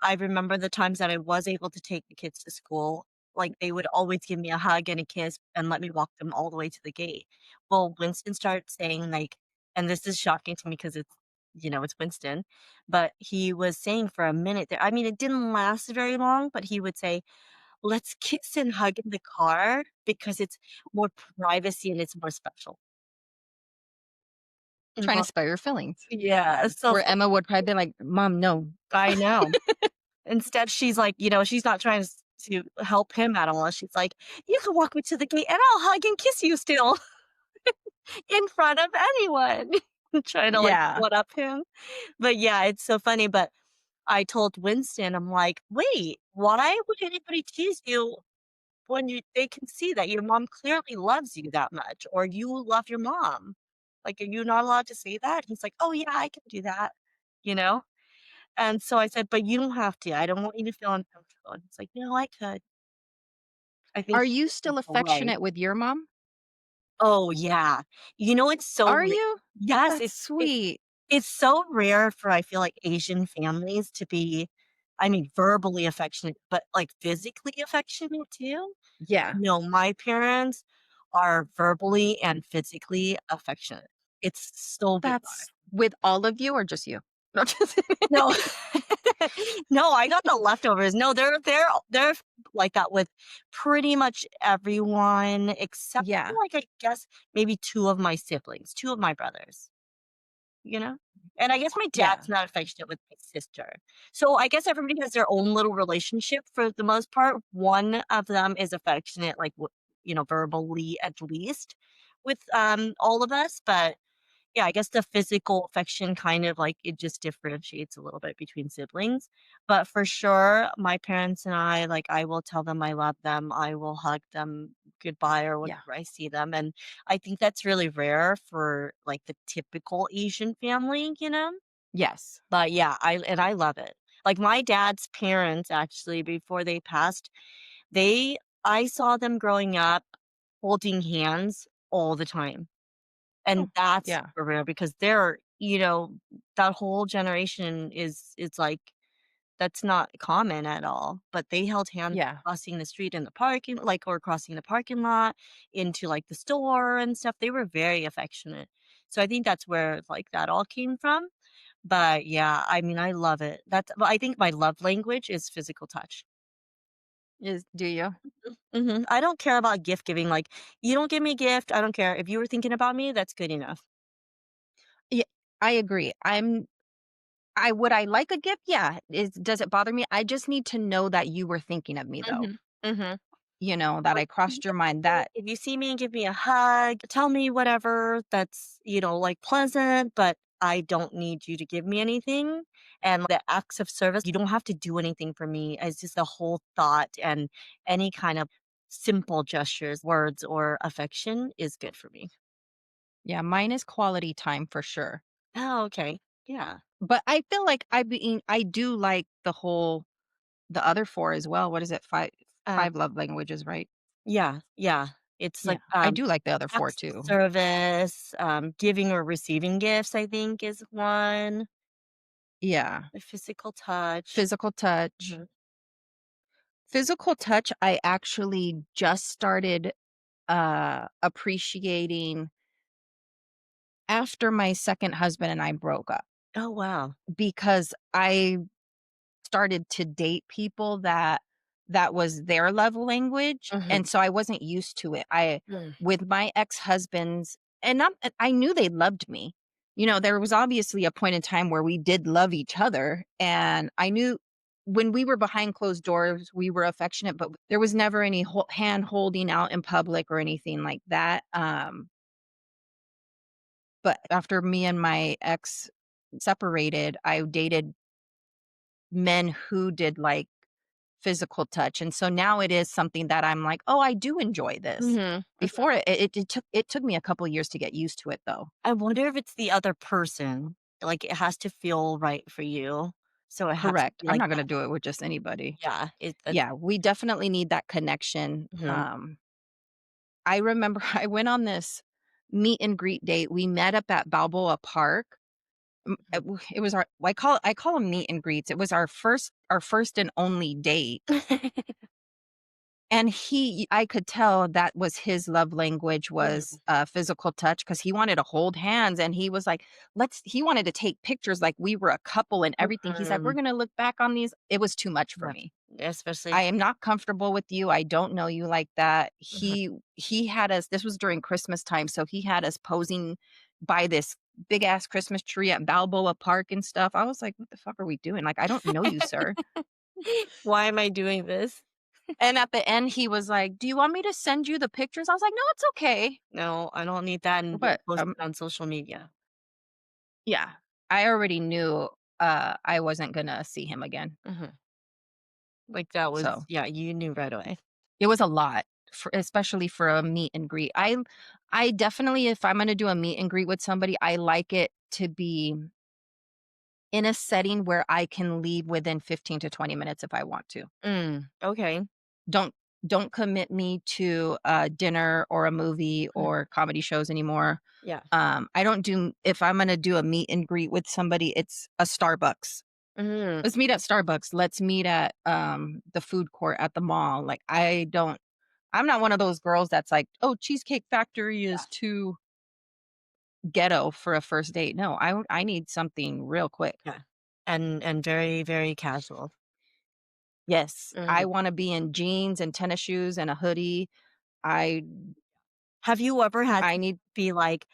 B: I remember the times that I was able to take the kids to school, like, they would always give me a hug and a kiss and let me walk them all the way to the gate. Well, Winston started saying, like and this is shocking to me because it's Winston, but he was saying for a minute there I mean, it didn't last very long, but he would say, "Let's kiss and hug in the car because it's more privacy and it's more special."
A: trying to
B: Well,
A: spare your feelings.
B: yeah, so
A: Where Emma would probably be like, "Mom, no."
B: I know. Instead, she's like, she's not trying to help him at all. She's like, "You can walk me to the gate and I'll hug and kiss you still in front of anyone." Trying to like
A: Yeah.
B: one up him. But yeah, it's so funny. But I told Winston, I'm like, wait, why would anybody tease you when they can see that your mom clearly loves you that much or you love your mom? Like, are you not allowed to say that? He's like, oh yeah, I can do that, you know? And so I said, "But you don't have to. I don't want you to feel uncomfortable." And he's like, "No, I could." I think
A: Are
B: he's
A: you
B: just
A: still
B: polite.
A: affectionate with your mom?
B: Oh, yeah. It's so
A: Are you?
B: yes,
A: That's sweet.
B: it's so rare for, I feel like, Asian families to be, I mean, verbally affectionate, but, like, physically affectionate too.
A: Yeah.
B: No, my parents are verbally and physically affectionate. It's so bizarre.
A: That's with all of you or just you? No, just
B: No. No, I got the leftovers. No, they're like that with pretty much everyone except
A: Yeah.
B: for, like, I guess, maybe 2 of my siblings, 2 of my brothers, you know? And I guess my
A: Yeah.
B: dad's not affectionate with my sister. So, I guess everybody has their own little relationship for the most part. One of them is affectionate, like, verbally at least with, all of us, but yeah, I guess the physical affection kind of like it just differentiates a little bit between siblings. But for sure, my parents and I, like, I will tell them I love them. I will hug them goodbye or
A: Yeah.
B: whenever I see them. And I think that's really rare for like the typical Asian family, you know?
A: Yes.
B: But yeah, I love it. Like my dad's parents actually before they passed, they I saw them growing up holding hands all the time. And
A: Oh,
B: that's
A: yeah.
B: super rare because that whole generation is it's like that's not common at all, but they held hands
A: Yeah.
B: crossing the street in the parking like, or crossing the parking lot into, like, the store and stuff. They were very affectionate. So I think that's where, like, that all came from. But, yeah, I mean, I love it. I think my love language is physical touch.
A: Do you?
B: Mhm. I don't care about gift giving, like, you don't give me a gift, I don't care. If you were thinking about me, that's good enough.
A: Yeah, I agree. I would I like a gift? Yeah. Does it bother me? I just need to know that you were thinking of me though.
B: Mhm. Mhm.
A: That
B: Like,
A: I crossed your mind. That
B: if you see me, give me a hug, tell me whatever that's, like, pleasant, but I don't need you to give me anything, and the acts of service, you don't have to do anything for me. It's just the whole thought and any kind of simple gestures, words, or affection is good for me.
A: yeah, mine is quality time for sure.
B: Oh, okay. Yeah.
A: But I feel like I do like the other 4 as well. What is it? 5 love languages, right?
B: Yeah, yeah. It's
A: Yeah.
B: like,
A: I do like the other 4
B: acts of
A: too.
B: service, giving or receiving gifts, I think is one.
A: Yeah.
B: The physical touch.
A: Physical touch.
B: Mhm.
A: Physical touch, I actually just started appreciating after my second husband and I broke up
B: Oh, wow.
A: because I started to date people that was their love language,
B: Mhm.
A: and so I wasn't used to it. I
B: Mm.
A: with my ex-husbands and not I knew they loved me. There was obviously a point in time where we did love each other, and I knew when we were behind closed doors, we were affectionate, but there was never any hand holding out in public or anything like that. But after me and my ex separated, I dated men who did like physical touch, and so now it is something that I'm like, "Oh, I do enjoy this."
B: Mhm. Mhm.
A: Before it took me a couple years to get used to it though.
B: I wonder if it's the other person. Like, it has to feel right for you, so it has to
A: Correct.
B: be
A: I'm
B: like
A: not gonna
B: that.
A: do it with just anybody.
B: Yeah, that's
A: Yeah, we definitely need that connection.
B: mhm.
A: I remember I went on this meet and greet date. We met up at Balboa Park. It was our I call them meet and greets. It was our first and only date.
B: Mhm.
A: And I could tell that was his love language was, physical touch because he wanted to hold hands, and he was like, he wanted to take pictures like we were a couple and everything. He's like, "We're
B: Mhm.
A: gonna look back on these." It was too much for
B: Yeah,
A: me.
B: especially
A: I am not comfortable with you. I don't know you like that.
B: mhm.
A: He had us this was during Christmas time, so he had us posing by this big ass Christmas tree at Balboa Park and stuff. I was like, "What the fuck are we doing? Like, I don't know you, sir."
B: Why am I doing this?
A: And at the end, he was like, "Do you want me to send you the pictures?" I was like, "No, it's okay."
B: No, I don't need that and
A: But,
B: post it on social media.
A: yeah, I already knew, I wasn't gonna see him again.
B: Mhm. Like, that was
A: So,
B: yeah, you knew right away.
A: it was a lot for especially for a meet and greet. I definitely, if I'm gonna do a meet and greet with somebody, I like it to be in a setting where I can leave within 15 to 20 minutes if I want to.
B: Okay.
A: Don't don't commit me to a dinner or a movie
B: Mhm.
A: or comedy shows anymore.
B: Yeah.
A: I don't do if I'm gonna do a meet and greet with somebody, it's a Starbucks.
B: Mhm.
A: Let's meet at Starbucks. Let's meet at, the food court at the mall. Like, I'm not one of those girls that's like, "Oh, Cheesecake Factory
B: Yeah.
A: is too ghetto for a first date." No, I need something real quick.
B: Yeah. And very, very casual.
A: Yes, I
B: Mhm.
A: wanna be in jeans and tennis shoes and a hoodie. I
B: Have you ever had
A: I
B: to
A: need
B: be like,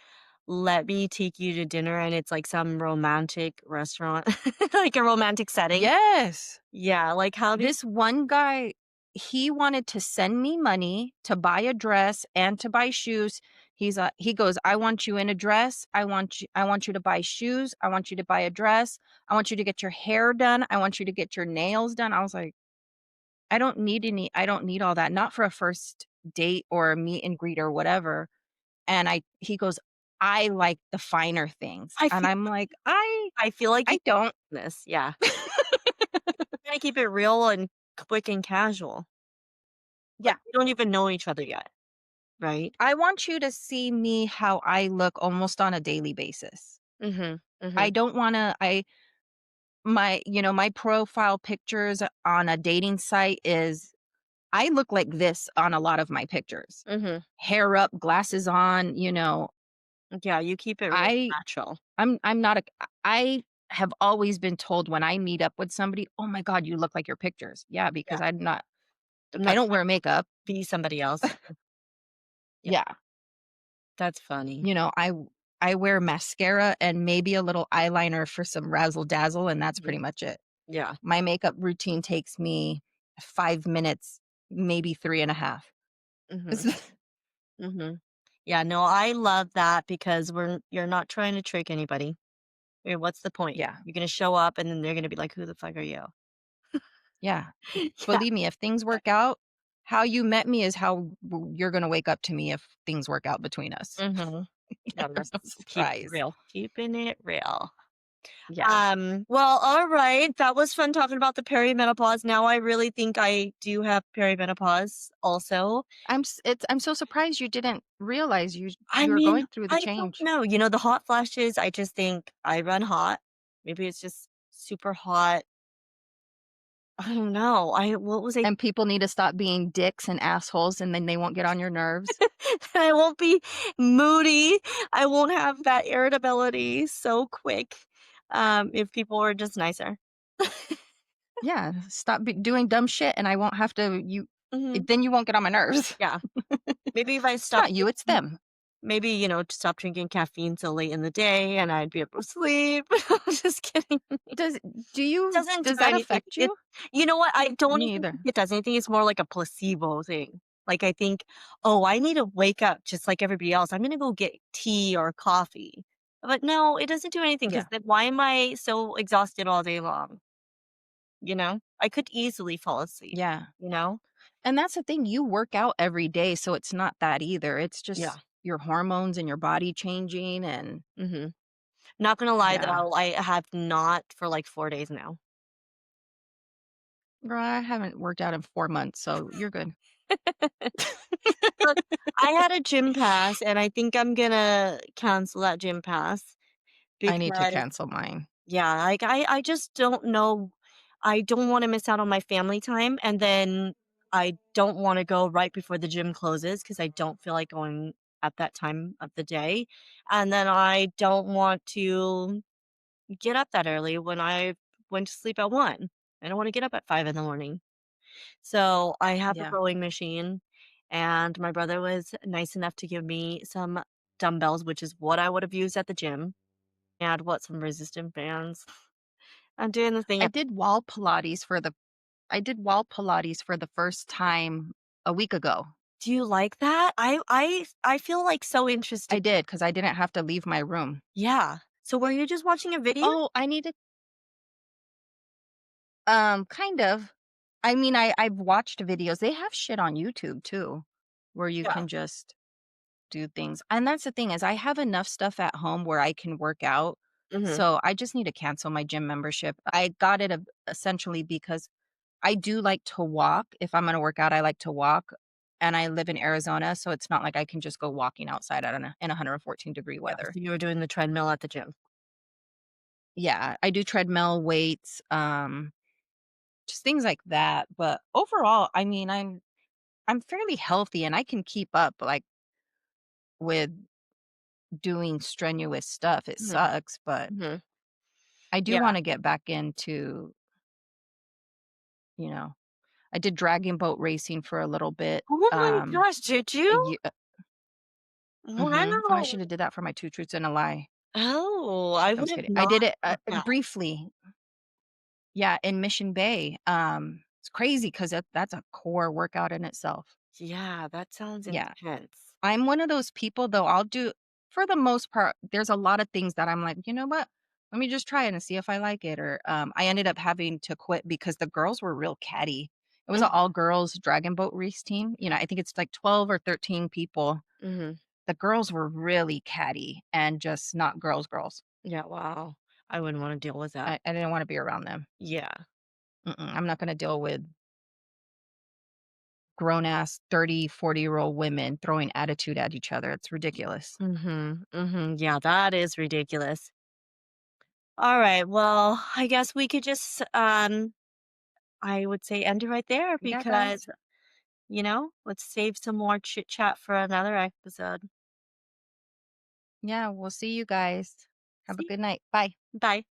B: "Let me take you to dinner," and it's like some romantic restaurant, like a romantic setting?
A: Yes.
B: Yeah, like, how did
A: This one guy, he wanted to send me money to buy a dress and to buy shoes. He goes, "I want you in a dress. I want you to buy shoes. I want you to buy a dress. I want you to get your hair done. I want you to get your nails done." I was like, I don't need all that. Not for a first date or a meet and greet or whatever." And he goes, "I like the finer things."
B: I
A: And
B: feel
A: I'm like,
B: I feel like you
A: I don't."
B: this, yeah. Gotta keep it real and quick and casual. Like,
A: Yeah.
B: we don't even know each other yet, right?
A: I want you to see me how I look almost on a daily basis.
B: Mhm,
A: I
B: mhm,
A: don't wanna I my my profile pictures on a dating site is I look like this on a lot of my pictures.
B: mhm.
A: Hair up, glasses on,
B: Yeah, you keep it real
A: I
B: natural.
A: I'm not a I have always been told when I meet up with somebody, "Oh my god, you look like your pictures." Yeah,
B: Yeah,
A: because
B: I'm
A: I
B: not
A: don't
B: trying
A: wear makeup.
B: to be somebody else. Yeah,
A: Yeah.
B: that's funny.
A: I wear mascara and maybe a little eyeliner for some razzle dazzle, and that's
B: Mhm.
A: pretty much it.
B: Yeah.
A: My makeup routine takes me 5 minutes, maybe 3.5.
B: Mhm, mhm. Yeah, no, I love that because you're not trying to trick anybody. I mean, what's the point?
A: Yeah,
B: You're gonna show up and then they're gonna be like, "Who the fuck are you?"
A: yeah.
B: Yeah.
A: Believe me, if things work out, how you met me is how you're gonna wake up to me if things work out between us.
B: Mhm. Yeah,
A: No
B: let's keep it
A: surprise.
B: real. Keeping it real.
A: Yeah.
B: Well, all right. That was fun talking about the perimenopause. Now I really think I do have perimenopause also.
A: I'm so surprised you didn't realize
B: I
A: you're
B: mean,
A: going through the
B: I don't
A: change.
B: know. You know, the hot flashes, I just think I run hot. Maybe it's just super hot. I don't know. I what was I
A: And people need to stop being dicks and assholes, and then they won't get on your nerves.
B: I won't be moody. I won't have that irritability so quick. If people were just nicer.
A: Yeah, stop doing dumb shit, and I won't have to
B: Mhm.
A: then you won't get on my nerves.
B: Yeah. Maybe if I
A: It's
B: stopped
A: not you, it's
B: drinking
A: them.
B: maybe, to stop drinking caffeine so late in the day and I'd be able to sleep. Just kidding.
A: Does
B: Doesn't do
A: does that
B: anything.
A: affect you?
B: You know what? I don't
A: Me
B: even think
A: either.
B: it does anything. It's more like a placebo thing. Like, I think, "Oh, I need to wake up just like everybody else. I'm gonna go get tea or coffee." But no, it doesn't do anything
A: Yeah,
B: because then why am I so exhausted all day long, you know? I could easily fall asleep,
A: yeah,
B: you know?
A: and that's the thing, you work out every day, so it's not that either, it's
B: Yeah.
A: just your hormones and your body changing and
B: Mhm. Not gonna lie
A: yeah.
B: though, I have not for like 4 days now.
A: Girl, I haven't worked out in 4 months, so you're good.
B: Look, I had a gym pass, and I think I'm gonna cancel that gym pass
A: I need to
B: because
A: cancel mine.
B: yeah, like, I just don't know I don't wanna miss out on my family time, and then I don't wanna go right before the gym closes because I don't feel like going at that time of the day, and then I don't want to get up that early when I went to sleep at 1. I don't wanna get up at 5 in the morning. So I have a
A: Yeah,
B: rowing machine, and my brother was nice enough to give me some dumbbells, which is what I would have used at the gym. add what, some resistant bands. I'm doing the thing
A: I
B: at
A: did wall Pilates for the I did wall Pilates for the first time a week ago.
B: Do you like that? I feel, like, so
A: I
B: interested.
A: did because I didn't have to leave my room.
B: Yeah. So were you just watching a video?
A: Oh, I need to kind of. I mean, I've watched videos. They have shit on YouTube too, where you
B: Yeah.
A: can just do things. And that's the thing is I have enough stuff at home where I can work out.
B: Mhm.
A: So I just need to cancel my gym membership. I got it essentially because I do like to walk. If I'm going to work out, I like to walk. And I live in Arizona, so it's not like I can just go walking outside in 114-degree
B: Yeah,
A: weather.
B: so you were doing the treadmill at the gym.
A: Yeah, I do treadmill weights, just things like that. But overall, I mean, I'm fairly healthy and I can keep up like with doing strenuous stuff. It
B: Mhm.
A: sucks, but
B: Mhm.
A: I do
B: Yeah.
A: want to get back into, you know, I did dragon boat racing for a little bit.
B: Oh my gosh, did you?
A: Oh, I
B: Wow.
A: should have did that for my 2 truths and a lie.
B: Oh, I
A: I'm
B: would
A: just
B: have
A: kidding. I
B: not
A: did it,
B: thought that.
A: briefly. Yeah, in Mission Bay. It's crazy because that's a core workout in itself.
B: Yeah, that sounds
A: Yeah.
B: intense.
A: I'm one of those people, though, I'll do for the most part, there's a lot of things that I'm like, "You know what? Let me just try it and see if I like it," or, I ended up having to quit because the girls were real catty. It was an
B: Mhm.
A: all-girls dragon boat race team, I think it's like 12 or 13 people.
B: Mhm.
A: The girls were really catty and just not girls, girls.
B: Yeah, wow. I wouldn't wanna deal with that.
A: I didn't wanna be around them.
B: Yeah.
A: I'm not gonna deal with grown ass 30, 40-year-old women throwing attitude at each other. It's ridiculous.
B: Mhm. Mhm. Yeah, that is ridiculous. Alright, well, I guess we could just, I would say end it right there
A: Yeah,
B: because,
A: guys.
B: let's save some more chit chat for another episode.
A: Yeah, we'll see you guys. Have a
B: See?
A: good night. Bye.
B: Bye.